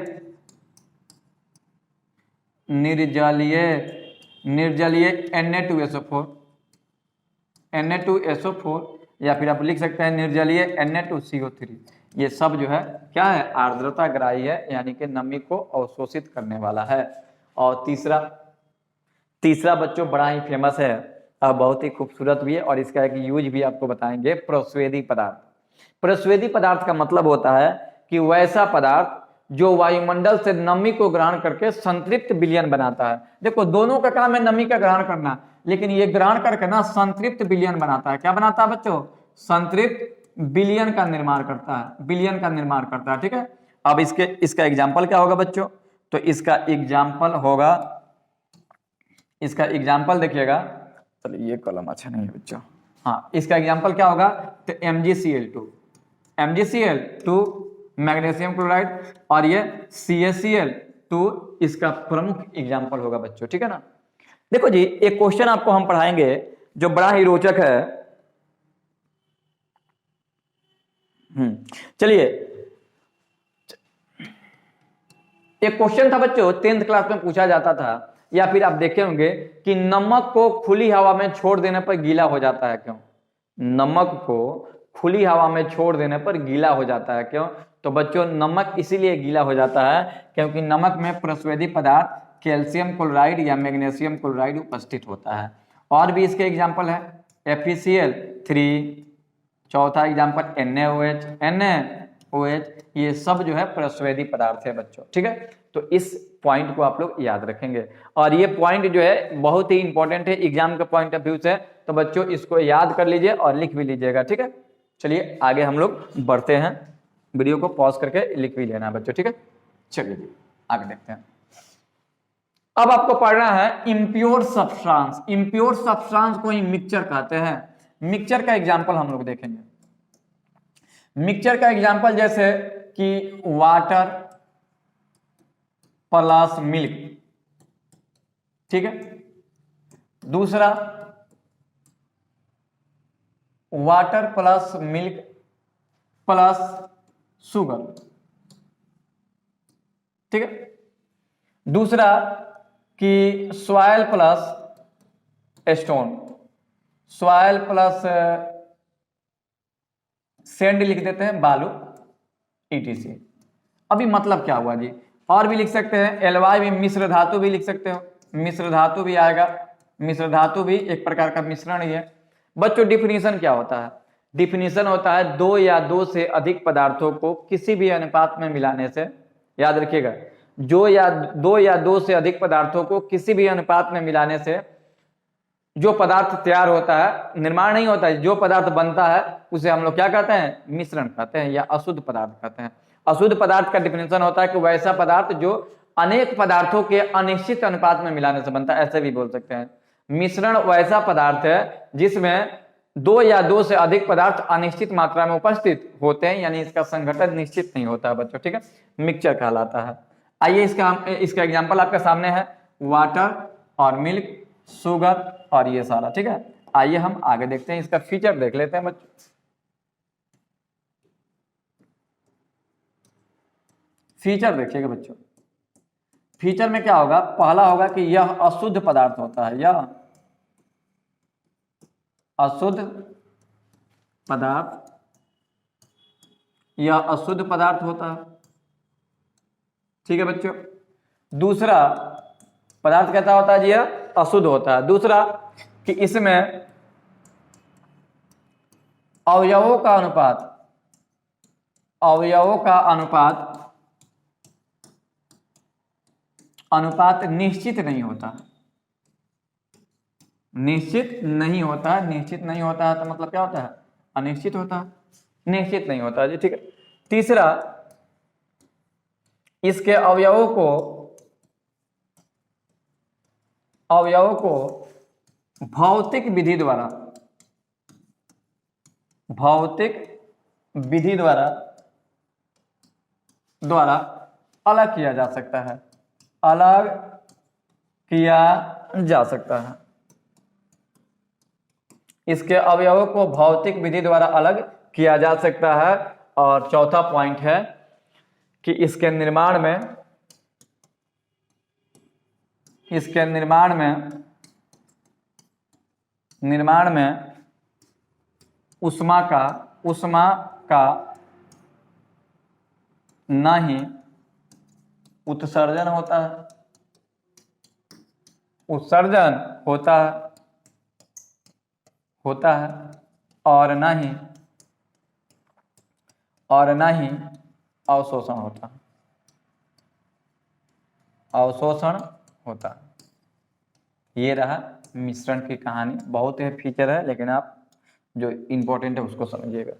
Na2SO4, या फिर आप लिख सकते हैं निर्जलीय Na2CO3। ये सब जो है क्या है, आर्द्रताग्राही है, यानी कि नमी को अवशोषित करने वाला है। और तीसरा बच्चों बड़ा ही फेमस है और बहुत ही खूबसूरत भी है, और इसका एक यूज भी आपको बताएंगे, प्रस्वेदी पदार्थ। प्रस्वेदी पदार्थ का मतलब होता है कि वैसा पदार्थ जो वायुमंडल से नमी को ग्रहण करके संतृप्त विलयन बनाता है। देखो दोनों का काम है नमी का ग्रहण करना, लेकिन ये ग्रहण करके ना संतृप्त विलयन बनाता है। क्या बनाता है बच्चों, संतृप्त विलयन का निर्माण करता है, विलयन का निर्माण करता है, ठीक है। अब इसका एग्जाम्पल क्या होगा बच्चों, तो इसका एग्जाम्पल देखिएगा, चलिए ये कलम अच्छा नहीं है बच्चों, हाँ इसका एग्जाम्पल क्या होगा, तो MgCl2 मैग्नीशियम क्लोराइड, और ये CaCl2 इसका प्रमुख एग्जाम्पल होगा बच्चों, ठीक है ना। देखो जी एक क्वेश्चन आपको हम पढ़ाएंगे जो बड़ा ही रोचक है। चलिए एक क्वेश्चन था बच्चों 10th क्लास में पूछा जाता था, या फिर आप देखे होंगे कि नमक को खुली हवा में छोड़ देने पर गीला हो जाता है क्यों, नमक को खुली हवा में छोड़ देने पर गीला हो जाता है क्यों। तो बच्चों नमक इसीलिए गीला हो जाता है क्योंकि नमक में प्रस्वेदी पदार्थ कैल्शियम क्लोराइड या मैग्नीशियम क्लोराइड उपस्थित होता है। और भी इसके एग्जाम्पल है FeCl3, चौथा एग्जाम्पल NaOH, ये सब जो है प्रस्वेदी पदार्थ है बच्चों, ठीक है। तो इस पॉइंट को आप लोग याद रखेंगे, और ये पॉइंट जो है बहुत ही इंपॉर्टेंट है एग्जाम के पॉइंट ऑफ व्यू से, तो बच्चों इसको याद कर लीजिए और लिख भी लीजिएगा, ठीक है। चलिए आगे हम लोग बढ़ते हैं, वीडियो को पॉज करके लिख भी लेना बच्चों, ठीक है। चलिए आगे देखते हैं। अब आपको पढ़ना है इम्प्योर सब्सटेंस। इम्प्योर सब्सटेंस को ही मिक्सचर कहते हैं। मिक्सचर का एग्जाम्पल हम लोग देखेंगे। मिक्सचर का एग्जाम्पल जैसे कि वाटर प्लस मिल्क, ठीक है। दूसरा water plus milk plus sugar, ठीक है। दूसरा कि soil plus stone, soil plus sand लिख देते हैं, बालू, ETC। अभी मतलब क्या हुआ जी, और भी लिख सकते हैं, LY भी मिश्र धातु भी लिख सकते हो, मिश्र धातु भी आएगा, मिश्र धातु भी एक प्रकार का मिश्रण ही है। बच्चों डिफिनीशन क्या होता है, डिफिनीशन होता है दो या दो से अधिक पदार्थों को किसी भी अनुपात में मिलाने से, याद रखिएगा, दो या दो से अधिक पदार्थों को किसी भी अनुपात में मिलाने से जो पदार्थ तैयार होता है, निर्माण नहीं होता है, जो पदार्थ बनता है उसे हम लोग क्या कहते हैं, मिश्रण कहते हैं या अशुद्ध पदार्थ कहते हैं। अशुद्ध पदार्थ का डिफिनेशन होता है कि वैसा पदार्थ जो अनेक पदार्थों के अनिश्चित अनुपात में मिलाने से बनता है, ऐसे भी बोल सकते हैं। मिश्रण वैसा पदार्थ है जिसमें दो या दो से अधिक पदार्थ अनिश्चित मात्रा में उपस्थित होते हैं, यानी इसका संघटन निश्चित नहीं होता है बच्चों, ठीक है, मिक्सचर कहलाता है। आइए इसका एग्जाम्पल आपके सामने है, वाटर और मिल्क, शुगर और ये सारा, ठीक है। आइए हम आगे देखते हैं, इसका फीचर देख लेते हैं बच्चों। फीचर देखिएगा बच्चों, फीचर में क्या होगा, पहला होगा कि यह अशुद्ध पदार्थ होता है, यह अशुद्ध पदार्थ, यह अशुद्ध पदार्थ होता है, ठीक है बच्चों। दूसरा पदार्थ कैसा होता है जी, यह अशुद्ध होता है। दूसरा कि इसमें अवयवों का अनुपात, अवयवों का अनुपात निश्चित नहीं होता, निश्चित नहीं होता है, निश्चित नहीं होता है तो मतलब क्या होता है, अनिश्चित होता है, निश्चित नहीं होता है जी, ठीक है। तीसरा, इसके अवयवों को भौतिक विधि द्वारा, भौतिक विधि द्वारा अलग किया जा सकता है, अलग किया जा सकता है। इसके अवयवों को भौतिक विधि द्वारा अलग किया जा सकता है। और चौथा पॉइंट है कि इसके निर्माण में उष्मा का न ही उत्सर्जन होता है, उत्सर्जन होता है और न ही अवशोषण होता है, अवशोषण होता है। ये रहा मिश्रण की कहानी, बहुत ही फीचर है लेकिन आप जो इंपॉर्टेंट है उसको समझिएगा।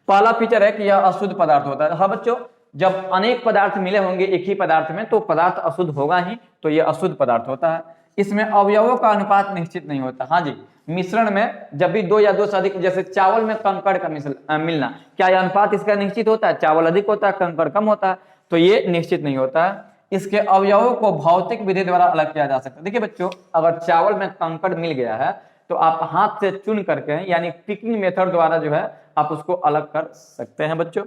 पहला फीचर है कि यह अशुद्ध पदार्थ होता है। हाँ बच्चों, जब अनेक पदार्थ मिले होंगे एक ही पदार्थ में तो पदार्थ अशुद्ध होगा ही, तो यह अशुद्ध पदार्थ होता है। इसमें अवयवों का अनुपात निश्चित नहीं होता। हाँ जी, मिश्रण में जब भी दो या दो से अधिक, जैसे चावल में कंकड़ का मिलना, क्या यह अनुपात इसका निश्चित होता है, चावल अधिक होता है कंकड़ कम होता है, तो ये निश्चित नहीं होता है। इसके अवयवों को भौतिक विधि द्वारा अलग किया जा सकता है। देखिए बच्चों, अगर चावल में कंकड़ मिल गया है तो आप हाथ से चुन करके यानी पिकिंग मेथड द्वारा जो है आप उसको अलग कर सकते हैं बच्चों।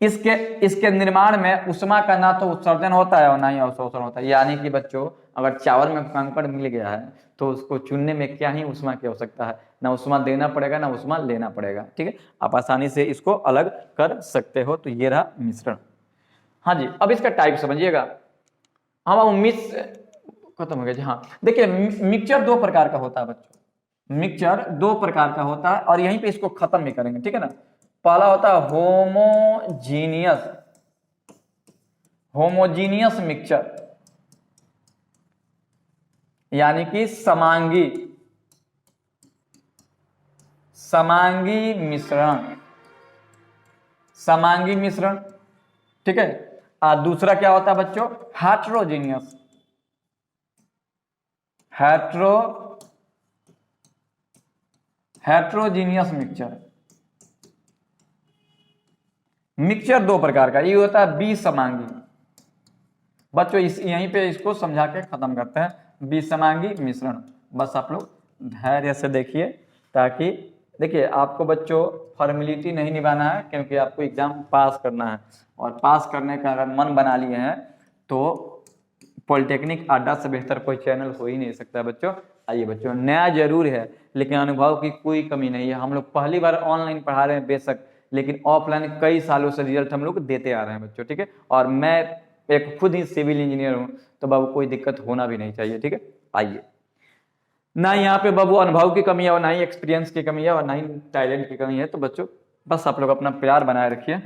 इसके निर्माण में उष्मा का ना तो उत्सर्जन होता है और ना ही अवशोषण होता है। यानी कि बच्चों, अगर चावल में कंकड़ मिल गया है तो उसको चुनने में क्या ही उष्मा की आवश्यकता है, ना उष्मा देना पड़ेगा ना उष्मा लेना पड़ेगा, ठीक है। आप आसानी से इसको अलग कर सकते हो। तो ये रहा मिश्रण। हाँ जी, अब इसका टाइप समझिएगा। हम मिक्स खत्म हो गया जी। हाँ देखिए, मिक्सचर दो प्रकार का होता है बच्चों, मिक्सचर दो प्रकार का होता है और यहीं पे इसको खत्म भी करेंगे, ठीक है ना। पहला होता है होमोजीनियस मिक्सचर, यानी कि समांगी मिश्रण, ठीक है। और दूसरा क्या होता है बच्चों, हेट्रोजीनियस मिक्सचर दो प्रकार का। ये होता है विसमांगी। बच्चों यहीं पे इसको समझा के खत्म करते हैं। विसमांगी मिश्रण, बस आप लोग धैर्य से देखिए ताकि देखिए आपको बच्चों फॉर्मेलिटी नहीं निभाना है, क्योंकि आपको एग्जाम पास करना है, और पास करने का अगर मन बना लिए हैं तो पॉलिटेक्निक अड्डा से बेहतर कोई चैनल हो ही नहीं सकता बच्चों। आइए बच्चों, नया जरूर है लेकिन अनुभव की कोई कमी नहीं है। हम लोग पहली बार ऑनलाइन पढ़ा रहे हैं बेशक, लेकिन ऑफलाइन कई सालों से रिजल्ट हम लोग देते आ रहे हैं बच्चों, ठीक है। और मैं एक खुद ही सिविल इंजीनियर हूँ, तो बाबू कोई दिक्कत होना भी नहीं चाहिए, ठीक है। आइए, ना यहाँ पे बाबू अनुभव की कमी है, और ना ही एक्सपीरियंस की कमी है, और ना ही टैलेंट की कमी है। तो बच्चों बस आप लोग अपना प्यार बनाए रखिए,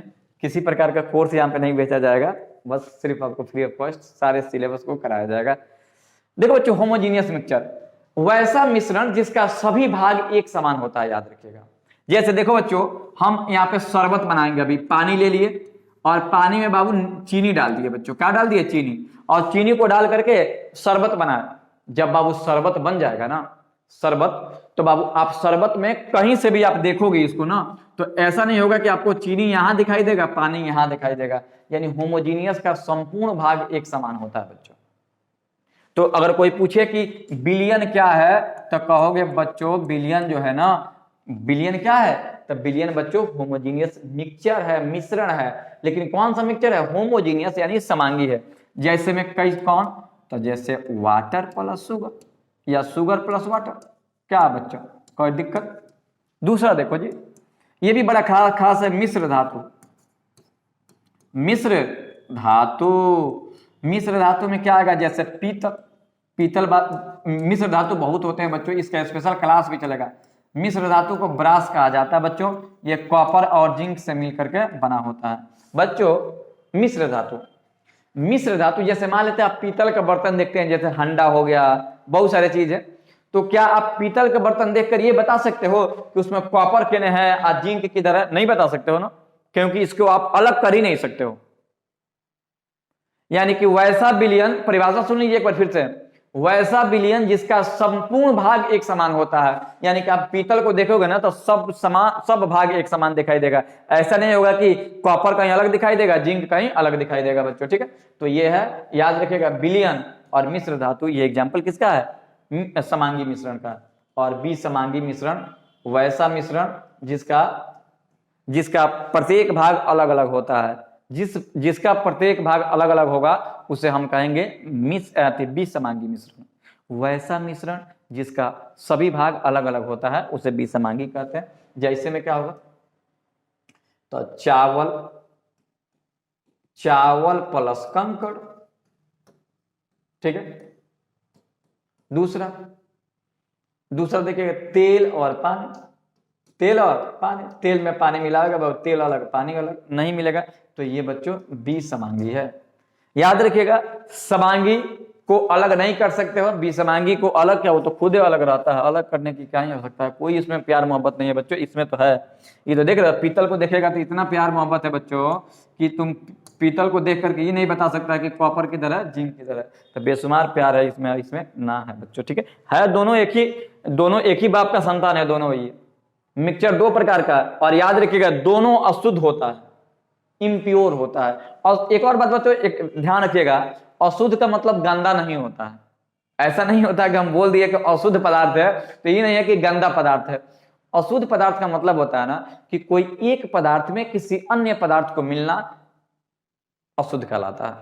किसी प्रकार का कोर्स यहाँ पे नहीं बेचा जाएगा, बस सिर्फ आपको फ्री ऑफ कॉस्ट सारे सिलेबस को कराया जाएगा। देखो बच्चों, होमोजीनियस मिक्सचर वैसा मिश्रण जिसका सभी भाग एक समान होता है, याद रखिएगा। जैसे देखो बच्चों, हम यहाँ पे शरबत बनाएंगे, अभी पानी ले लिए और पानी में बाबू चीनी डाल दिए बच्चों, क्या डाल दिए? चीनी। और चीनी को डाल करके शरबत बनाए। जब बाबू शरबत बन जाएगा ना, शरबत, तो बाबू आप शरबत में कहीं से भी आप देखोगे इसको ना, तो ऐसा नहीं होगा कि आपको चीनी यहां दिखाई देगा, पानी यहां दिखाई देगा। यानी होमोजीनियस का संपूर्ण भाग एक समान होता है बच्चों। तो अगर कोई पूछे कि बिलियन क्या है, तो कहोगे बच्चों बिलियन जो है ना, बिलियन क्या है? तो बिलियन बच्चों होमोजीनियस मिक्सचर है, मिश्रण है। लेकिन कौन सा मिक्सचर है? होमोजीनियस, यानी समांगी है। जैसे में कई कौन, तो जैसे वाटर प्लस शुगर या शुगर प्लस वाटर, क्या बच्चों कोई दिक्कत? दूसरा देखो जी, ये भी बड़ा खास है, मिश्र धातु। मिश्र धातु, मिश्र धातु में क्या आएगा? जैसे पीतल, पीतल मिश्र धातु बहुत होते हैं बच्चों, इसका स्पेशल क्लास भी चलेगा। मिश्र धातु को ब्रास कहा जाता है बच्चों, ये कॉपर और जिंक से मिलकर के बना होता है बच्चों। मिश्र धातु, मिश्र धातु जैसे मान लेते हैं आप पीतल का बर्तन देखते हैं, जैसे हंडा हो गया, बहुत सारे चीज है। तो क्या आप पीतल का बर्तन देखकर ये बता सकते हो कि उसमें कॉपर किने है और जिंक किधर है? नहीं बता सकते हो ना, क्योंकि इसको आप अलग कर ही नहीं सकते हो। यानी कि वैसा बिलियन, परिभाषा सुन लीजिए एक बार फिर से, वैसा बिलियन जिसका संपूर्ण भाग एक समान होता है। यानी कि आप पीतल को देखोगे ना, तो सब भाग एक समान दिखाई देगा। ऐसा नहीं होगा कि कॉपर कहीं अलग दिखाई देगा, जिंक कहीं अलग दिखाई देगा बच्चों, ठीक है। तो ये है, याद रखिएगा, बिलियन और मिश्र धातु, ये एग्जाम्पल किसका है? समांगी मिश्रण का। और बी समांगी मिश्रण वैसा मिश्रण जिसका प्रत्येक भाग अलग अलग होता है। जिसका प्रत्येक भाग अलग अलग होगा उसे हम कहेंगे बीसमांगी मिश्रण। वैसा मिश्रण जिसका सभी भाग अलग अलग होता है उसे बीसमांगी कहते हैं। जैसे में क्या होगा? तो चावल प्लस कंकड़, ठीक है। दूसरा देखिएगा, तेल और पानी, तेल और पानी, तेल में पानी मिलाएगा, तेल अलग पानी अलग नहीं मिलेगा। तो ये बच्चों बीसमांगी है। याद रखिएगा, समांगी को अलग नहीं कर सकते हो, बीसमांगी को अलग, क्या वो तो खुद ही अलग रहता है, अलग करने की क्या ही हो सकता है, कोई इसमें प्यार मोहब्बत नहीं है बच्चों। इसमें तो है, ये तो देख रहे हो, पीतल को देखेगा तो इतना प्यार मोहब्बत है बच्चों कि तुम पीतल को देख करके ये नहीं बता सकता कि कॉपर किधर है, जिंक किधर है। तो बेशुमार प्यार है इसमें ना है बच्चों, ठीक है। दोनों एक ही बाप का संतान है दोनों। ये मिक्सचर दो प्रकार का है, और याद रखिएगा दोनों अशुद्ध होता है, इम्प्योर होता है। और एक और बात बच्चों, एक ध्यान रखिएगा, अशुद्ध का मतलब गंदा नहीं होता है। ऐसा नहीं होता कि हम बोल दिए कि अशुद्ध पदार्थ है तो ये नहीं है कि गंदा पदार्थ है। अशुद्ध पदार्थ का मतलब होता है ना कि कोई एक पदार्थ में किसी अन्य पदार्थ को मिलना अशुद्ध कहलाता है।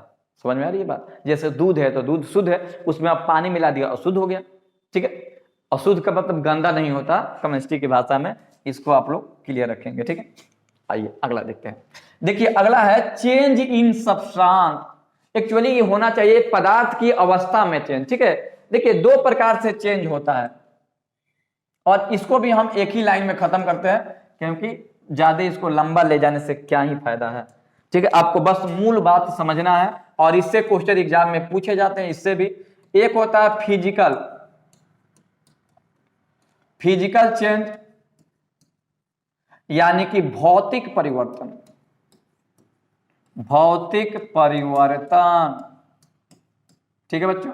समझ में आ रही है बात? जैसे दूध है तो दूध शुद्ध है, उसमें आप पानी मिला दिया, अशुद्ध हो गया, ठीक है। अशुद्ध का मतलब गंदा नहीं होता केमिस्ट्री की भाषा में, इसको आप लोग क्लियर रखेंगे, ठीक है। आइए अगला देखते हैं। देखिए अगला है चेंज इन सब्सटेंस। एक्चुअली ये होना चाहिए पदार्थ की अवस्था में चेंज, ठीक है। देखिए दो प्रकार से चेंज होता है, और इसको भी हम एक ही लाइन में खत्म करते हैं, क्योंकि ज्यादा इसको लंबा ले जाने से क्या ही फायदा है, ठीक है। आपको बस मूल बात समझना है, और इससे क्वेश्चन एग्जाम में पूछे जाते हैं। इससे भी एक होता है फिजिकल चेंज, यानी कि भौतिक परिवर्तन, ठीक है बच्चों,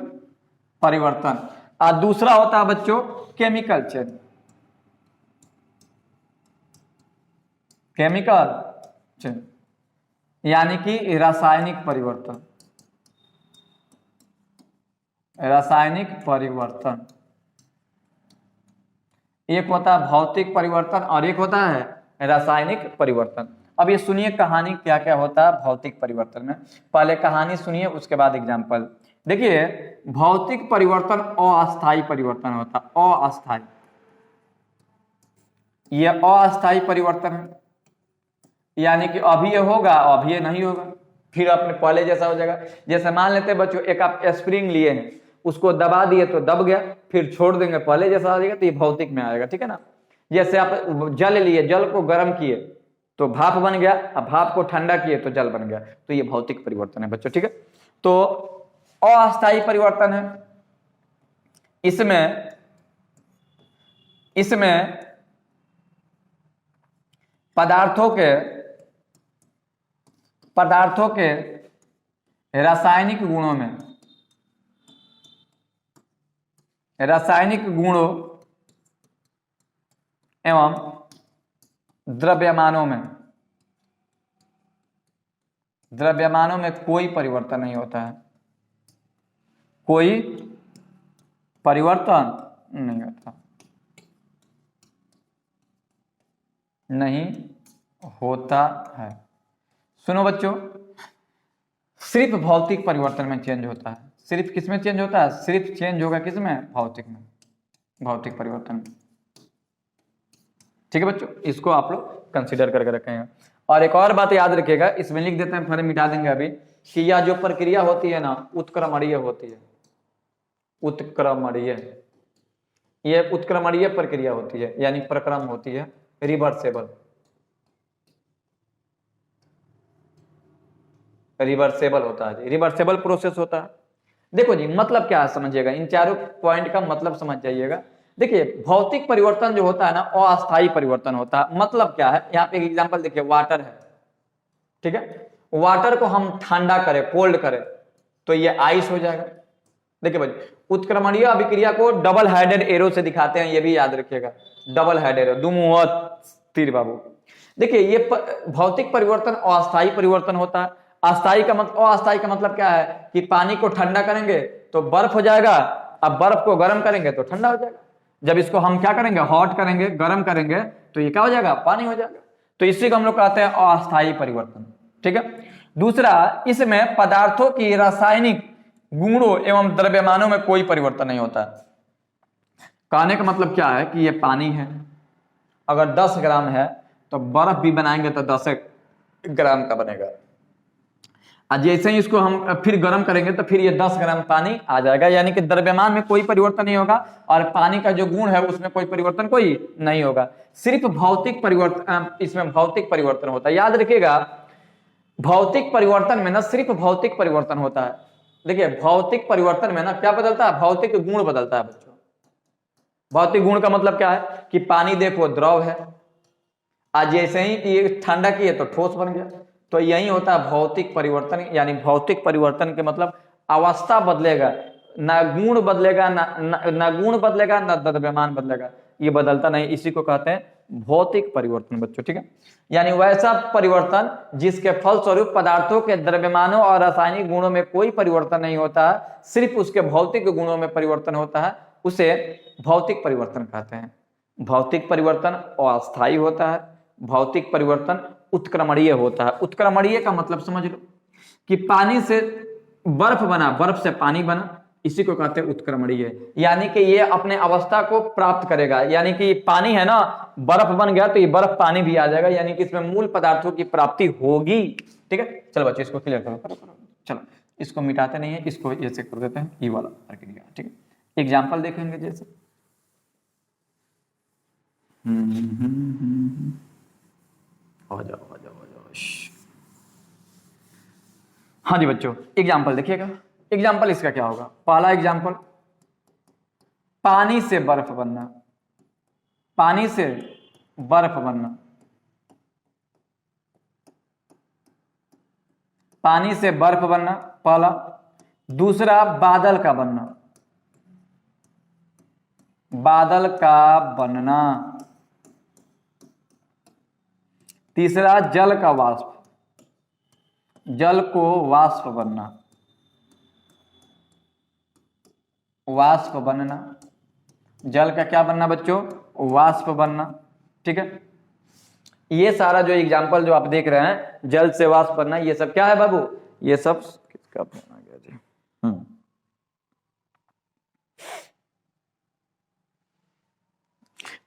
परिवर्तन। और दूसरा होता है बच्चों केमिकल चेंज, यानी कि रासायनिक परिवर्तन, एक होता है भौतिक परिवर्तन और एक होता है रासायनिक परिवर्तन। अब ये सुनिए कहानी क्या क्या होता है भौतिक परिवर्तन में। पहले कहानी सुनिए, उसके बाद एग्जाम्पल। देखिए, भौतिक परिवर्तन अस्थायी परिवर्तन होता है, अस्थायी। ये अस्थायी परिवर्तन है, यानी कि अभी ये होगा, अभी ये नहीं होगा, फिर अपने पहले जैसा हो जाएगा। जैसे मान लेते हैं बच्चों, एक आप स्प्रिंग लिए हैं, उसको दबा दिए तो दब गया, फिर छोड़ देंगे पहले जैसा हो जाएगा, तो ये भौतिक में आएगा, ठीक है ना। जैसे आप जल लिए, जल को गर्म किए तो भाप बन गया, अब भाप को ठंडा किए तो जल बन गया, तो ये भौतिक परिवर्तन है बच्चों, ठीक है। तो अस्थायी परिवर्तन है, इसमें पदार्थों के रासायनिक गुणों एवं द्रव्यमानों में कोई परिवर्तन नहीं होता है, कोई परिवर्तन नहीं होता है। सुनो बच्चों, सिर्फ भौतिक परिवर्तन में चेंज होता है। सिर्फ किस में चेंज होता है? सिर्फ चेंज होगा किस में? भौतिक में, भौतिक परिवर्तन में, ठीक है बच्चों। इसको आप लोग कंसीडर करके रखेंगे। और एक और बात याद रखिएगा, इसमें लिख देते हैं, फिर मिटा देंगे अभी, कि यह जो प्रक्रिया होती है ना, उत्क्रमणीय होती है। उत्क्रमणीय, ये उत्क्रमणीय प्रक्रिया होती है, यानी प्रक्रम होती है, रिवर्सेबल। रिवर्सेबल होता है, रिवर्सेबल प्रोसेस होता है। देखो जी, मतलब क्या है समझिएगा, इन चारों पॉइंट का मतलब समझ जाइएगा। देखिए, भौतिक परिवर्तन जो होता है ना, अस्थायी परिवर्तन होता है। मतलब क्या है, यहाँ पे एक एग्जांपल देखिए, वाटर है, ठीक है। वाटर को हम ठंडा करें, कोल्ड करें, तो ये आइस हो जाएगा। देखिए भाई, उत्क्रमणीय अभिक्रिया को डबल हेडेड एरो से दिखाते हैं, ये भी याद रखिएगा, डबल हेडेड एरो, दुमुहत तीर बाबू। देखिए, ये भौतिक परिवर्तन अस्थायी परिवर्तन होता है। अस्थायी का मतलब क्या है कि पानी को ठंडा करेंगे तो बर्फ हो जाएगा, अब बर्फ को गर्म करेंगे तो ठंडा हो जाएगा। जब इसको हम क्या करेंगे, हॉट करेंगे, गर्म करेंगे, तो ये क्या हो जाएगा, पानी हो जाएगा। तो इसी को हम लोग कहते हैं अस्थायी परिवर्तन, ठीक है। दूसरा, इसमें पदार्थों की रासायनिक गुणों एवं द्रव्यमानों में कोई परिवर्तन नहीं होता। कहने का मतलब क्या है कि ये पानी है, अगर 10 ग्राम है तो बर्फ भी बनाएंगे तो 10 ग्राम का बनेगा। जैसे ही इसको हम फिर गर्म करेंगे तो फिर ये 10 ग्राम पानी आ जाएगा, यानी कि द्रव्यमान में कोई परिवर्तन नहीं होगा और पानी का जो गुण है उसमें कोई परिवर्तन कोई नहीं होगा। सिर्फ भौतिक परिवर्तन, इसमें भौतिक परिवर्तन होता है। याद रखिएगा, भौतिक परिवर्तन में ना सिर्फ भौतिक परिवर्तन होता है। देखिए, भौतिक परिवर्तन में ना क्या बदलता है, भौतिक गुण बदलता है बच्चों। भौतिक गुण का मतलब क्या है कि पानी देखो द्रव है, आज जैसे ही ये ठंडा किए तो ठोस बन गया। तो यही होता है भौतिक परिवर्तन, यानी भौतिक परिवर्तन के मतलब अवस्था बदलेगा, ना गुण बदलेगा, ना गुण बदलेगा, ना द्रव्यमान बदलेगा, ये बदलता नहीं। इसी को कहते हैं भौतिक परिवर्तन बच्चों, ठीक है। यानी वैसा परिवर्तन जिसके फलस्वरूप पदार्थों के द्रव्यमानों और रासायनिक गुणों में कोई परिवर्तन नहीं होता, सिर्फ उसके भौतिक गुणों में परिवर्तन होता है, उसे भौतिक परिवर्तन कहते हैं। भौतिक परिवर्तन अस्थायी होता है, भौतिक परिवर्तन उत्क्रमणीय होता है। उत्क्रमणीय का मतलब समझ लो कि पानी से बर्फ बना, बर्फ से पानी बना, इसी को कहते हैं उत्क्रमणीय। यानी कि ये अपने अवस्था को प्राप्त करेगा, यानी कि पानी है ना, बर्फ बन गया तो ये बर्फ पानी भी आ जाएगा, यानी कि इसमें मूल पदार्थों की प्राप्ति होगी, ठीक है। चलो बच्चों, इसको क्लियर करो। चलो, इसको मिटाते नहीं है, इसको ऐसे कर देते हैं, ये वाला प्रक्रिया, ठीक है। एग्जाम्पल देखेंगे जैसे, आ जाओ। हाँ जी बच्चों, एग्जाम्पल देखिएगा। एग्जाम्पल इसका क्या होगा, पहला एग्जाम्पल, पानी से बर्फ बनना। पानी से बर्फ बनना, पानी से बर्फ बनना पहला। दूसरा, बादल का बनना, बादल का बनना। तीसरा, जल का वाष्प, जल को वाष्प बनना, वाष्प बनना। जल का क्या बनना बच्चों, वाष्प बनना, ठीक है। ये सारा जो एग्जाम्पल जो आप देख रहे हैं, जल से वाष्प बनना, ये सब क्या है बाबू, ये सब किसका आ गया जी,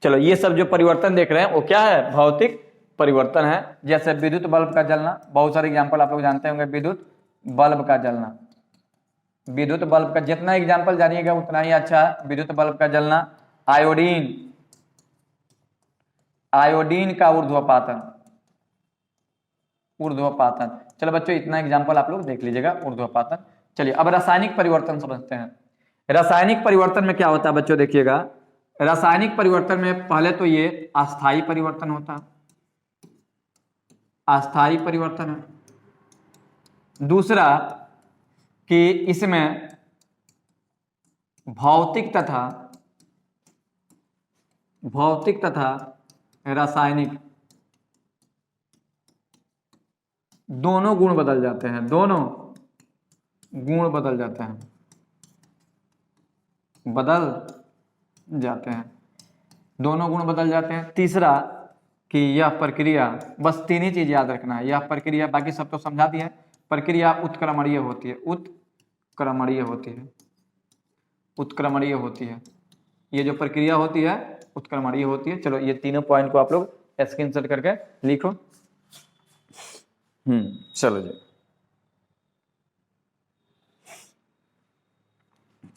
चलो ये सब जो परिवर्तन देख रहे हैं वो क्या है, भौतिक परिवर्तन है। जैसे विद्युत बल्ब का जलना, बहुत सारे एग्जाम्पल आप लोग जानते होंगे, विद्युत बल्ब का जलना, विद्युत बल्ब का जितना एग्जाम्पल जानिएगा उतना ही अच्छा है। विद्युत बल्ब का जलना, आयोडीन, आयोडीन का ऊर्ध्वपातन, ऊर्ध्वपातन। चलो बच्चों इतना एग्जाम्पल आप लोग देख लीजिएगा, ऊर्ध्वपातन। चलिए अब रासायनिक परिवर्तन समझते हैं। रासायनिक परिवर्तन में क्या होता है बच्चों, देखिएगा रासायनिक परिवर्तन में पहले तो ये अस्थायी परिवर्तन होता है, अस्थायी परिवर्तन है। दूसरा कि इसमें भौतिक तथा रासायनिक दोनों गुण बदल जाते हैं, दोनों गुण बदल जाते हैं, बदल जाते हैं, दोनों गुण बदल जाते हैं। तीसरा कि यह प्रक्रिया, बस तीन ही चीज याद रखना है, यह प्रक्रिया, बाकी सब तो समझा दिया है। प्रक्रिया उत्क्रमणीय होती है, उत्क्रमणीय होती है, उत्क्रमणीय होती है। ये जो प्रक्रिया होती है उत्क्रमणीय होती है। चलो ये तीनों पॉइंट को आप लोग स्क्रीनशॉट करके लिखो। चलो जी,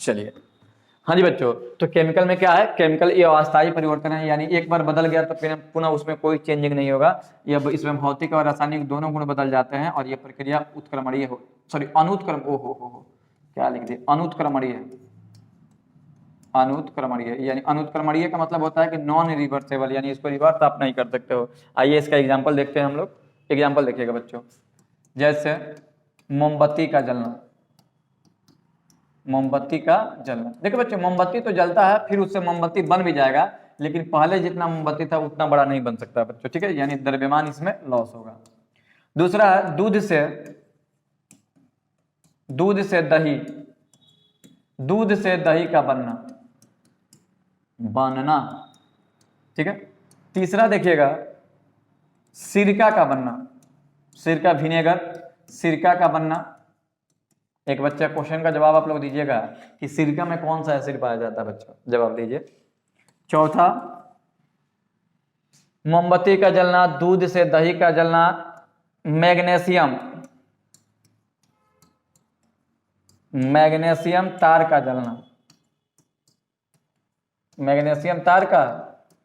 चलिए हाँ जी बच्चों, तो केमिकल में क्या है, केमिकल ये अस्थायी परिवर्तन है, यानी एक बार बदल गया तो फिर पुनः उसमें कोई चेंजिंग नहीं होगा। ये इसमें भौतिक और रासायनिक दोनों गुण बदल जाते हैं और ये प्रक्रिया उत्क्रमणीय हो, सॉरी अनुत्क्रम, हो क्या लिख दिया, अनुत्क्रमणीय, अनुत्क्रमणीय, यानी अनुत्क्रमणीय का मतलब होता है कि नॉन रिवर्सेबल, यानी इसको रिवर्स आप नहीं कर सकते हो। आइए इसका एग्जाम्पल देखते हैं हम लोग। एग्जाम्पल देखिएगा बच्चों, जैसे मोमबत्ती का जलना, मोमबत्ती का जलना। देखो बच्चों मोमबत्ती तो जलता है, फिर उससे मोमबत्ती बन भी जाएगा, लेकिन पहले जितना मोमबत्ती था उतना बड़ा नहीं बन सकता बच्चों, ठीक है, यानी द्रव्यमान इसमें लॉस होगा। दूसरा है दूध से दही का बनना, ठीक है। तीसरा देखिएगा सिरका का बनना, सिरका विनेगर, सिरका का बनना। एक बच्चा क्वेश्चन का जवाब आप लोग दीजिएगा कि सिरका में कौन सा एसिड पाया जाता है, बच्चों जवाब दीजिए। चौथा मोमबत्ती का जलना, दूध से दही का जलना, मैग्नीशियम, मैग्नीशियम तार का जलना, मैग्नीशियम तार का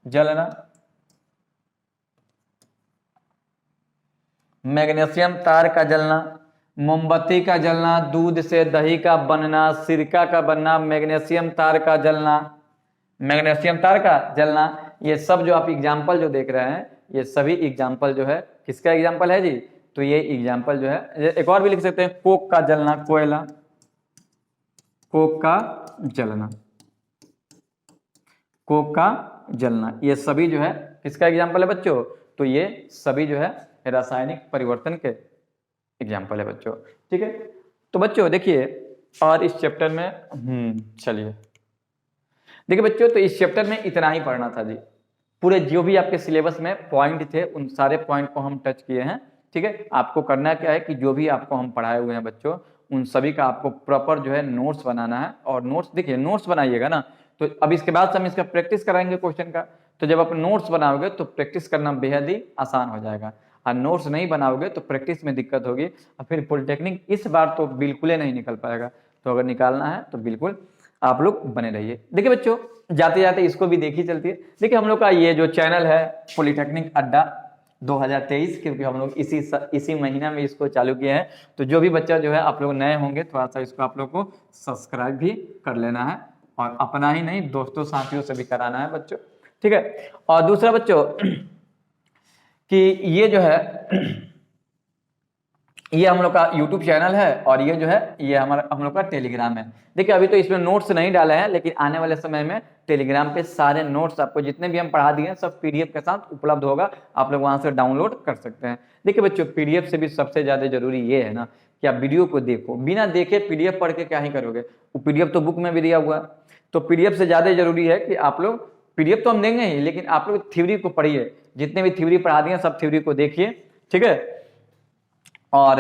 जलना, मैग्नीशियम तार का जलना, मोमबत्ती का जलना, दूध से दही का बनना, सिरका का बनना, मैग्नीशियम तार का जलना, मैग्नीशियम तार का जलना। ये सब जो आप एग्जाम्पल जो देख रहे हैं, ये सभी एग्जाम्पल जो है किसका एग्जाम्पल है जी, तो ये एग्जाम्पल जो है, एक और भी लिख सकते हैं, कोक का जलना, कोयला, कोक का जलना, कोक का जलना, ये सभी जो है किसका एग्जाम्पल है बच्चों, तो ये सभी जो है रासायनिक परिवर्तन के एग्जाम्पल है बच्चों, ठीक है। तो बच्चों देखिए, और इस चैप्टर में चलिए देखिए बच्चों, तो इस चैप्टर में इतना ही पढ़ना था जी। पूरे जो भी आपके सिलेबस में पॉइंट थे उन सारे पॉइंट को हम टच किए हैं, ठीक है। आपको करना क्या है कि जो भी आपको हम पढ़ाए हुए हैं बच्चों, उन सभी का आपको प्रॉपर जो है नोट्स बनाना है। और नोट्स देखिए, नोट्स बनाइएगा ना, तो अब इसके बाद हम इसका प्रैक्टिस कराएंगे क्वेश्चन का। तो जब आप नोट्स बनाओगे तो प्रैक्टिस करना बेहद ही आसान हो जाएगा, और नोट्स नहीं बनाओगे तो प्रैक्टिस में दिक्कत होगी, और फिर पॉलिटेक्निक इस बार तो बिल्कुल ही नहीं निकल पाएगा। तो अगर निकालना है तो बिल्कुल आप लोग बने रहिए। देखिए बच्चों, जाते जाते इसको भी देखी चलती है। देखिए हम लोग का ये जो चैनल है पॉलिटेक्निक अड्डा 2023, क्योंकि हम लोग इसी महीना में इसको चालू किए हैं। तो जो भी बच्चा जो है आप लोग नए होंगे, थोड़ा सा इसको आप लोग को सब्सक्राइब भी कर लेना है, और अपना ही नहीं दोस्तों साथियों से भी कराना है बच्चों, ठीक है। और दूसरा बच्चों कि ये जो है ये हम लोग का YouTube चैनल है, और ये जो है ये हमारा हम लोग का टेलीग्राम है। देखिए अभी तो इसमें नोट्स नहीं डाले हैं, लेकिन आने वाले समय में टेलीग्राम पे सारे नोट्स आपको जितने भी हम पढ़ा दिए हैं सब PDF के साथ उपलब्ध होगा, आप लोग वहां से डाउनलोड कर सकते हैं। देखिए बच्चों, PDF से भी सबसे ज्यादा जरूरी ये है ना कि आप वीडियो को देखो, बिना देखे PDF पढ़ के क्या ही करोगे, वो PDF तो बुक में भी दिया हुआ है। तो PDF से ज्यादा जरूरी है कि आप लोग पीडीएफ तो हम देंगे ही, लेकिन आप लोग थ्योरी को पढ़िए, जितने भी थ्योरी पढ़ा दिए सब थ्योरी को देखिए, ठीक है, और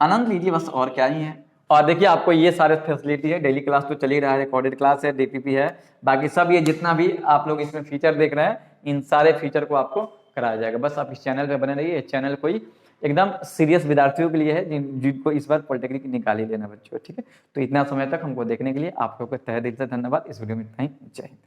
आनंद लीजिए बस, और क्या ही है। और देखिए आपको ये सारे फैसिलिटी है, डेली क्लास तो चल ही रहा है, रिकॉर्डेड क्लास है, डीपीपी है, बाकी सब ये जितना भी आप लोग इसमें फीचर देख रहे हैं, इन सारे फीचर को आपको कराया जाएगा। बस आप इस चैनल पे बने रहिए। इस चैनल कोई एकदम सीरियस विद्यार्थियों के लिए है, जिनको इस बार पॉलिटेक्निक निकाल ही लेना बच्चों, ठीक है। तो इतना समय तक हमको देखने के लिए आप लोगों को तहे दिल से धन्यवाद। इस वीडियो में इतना ही, जय हिंद।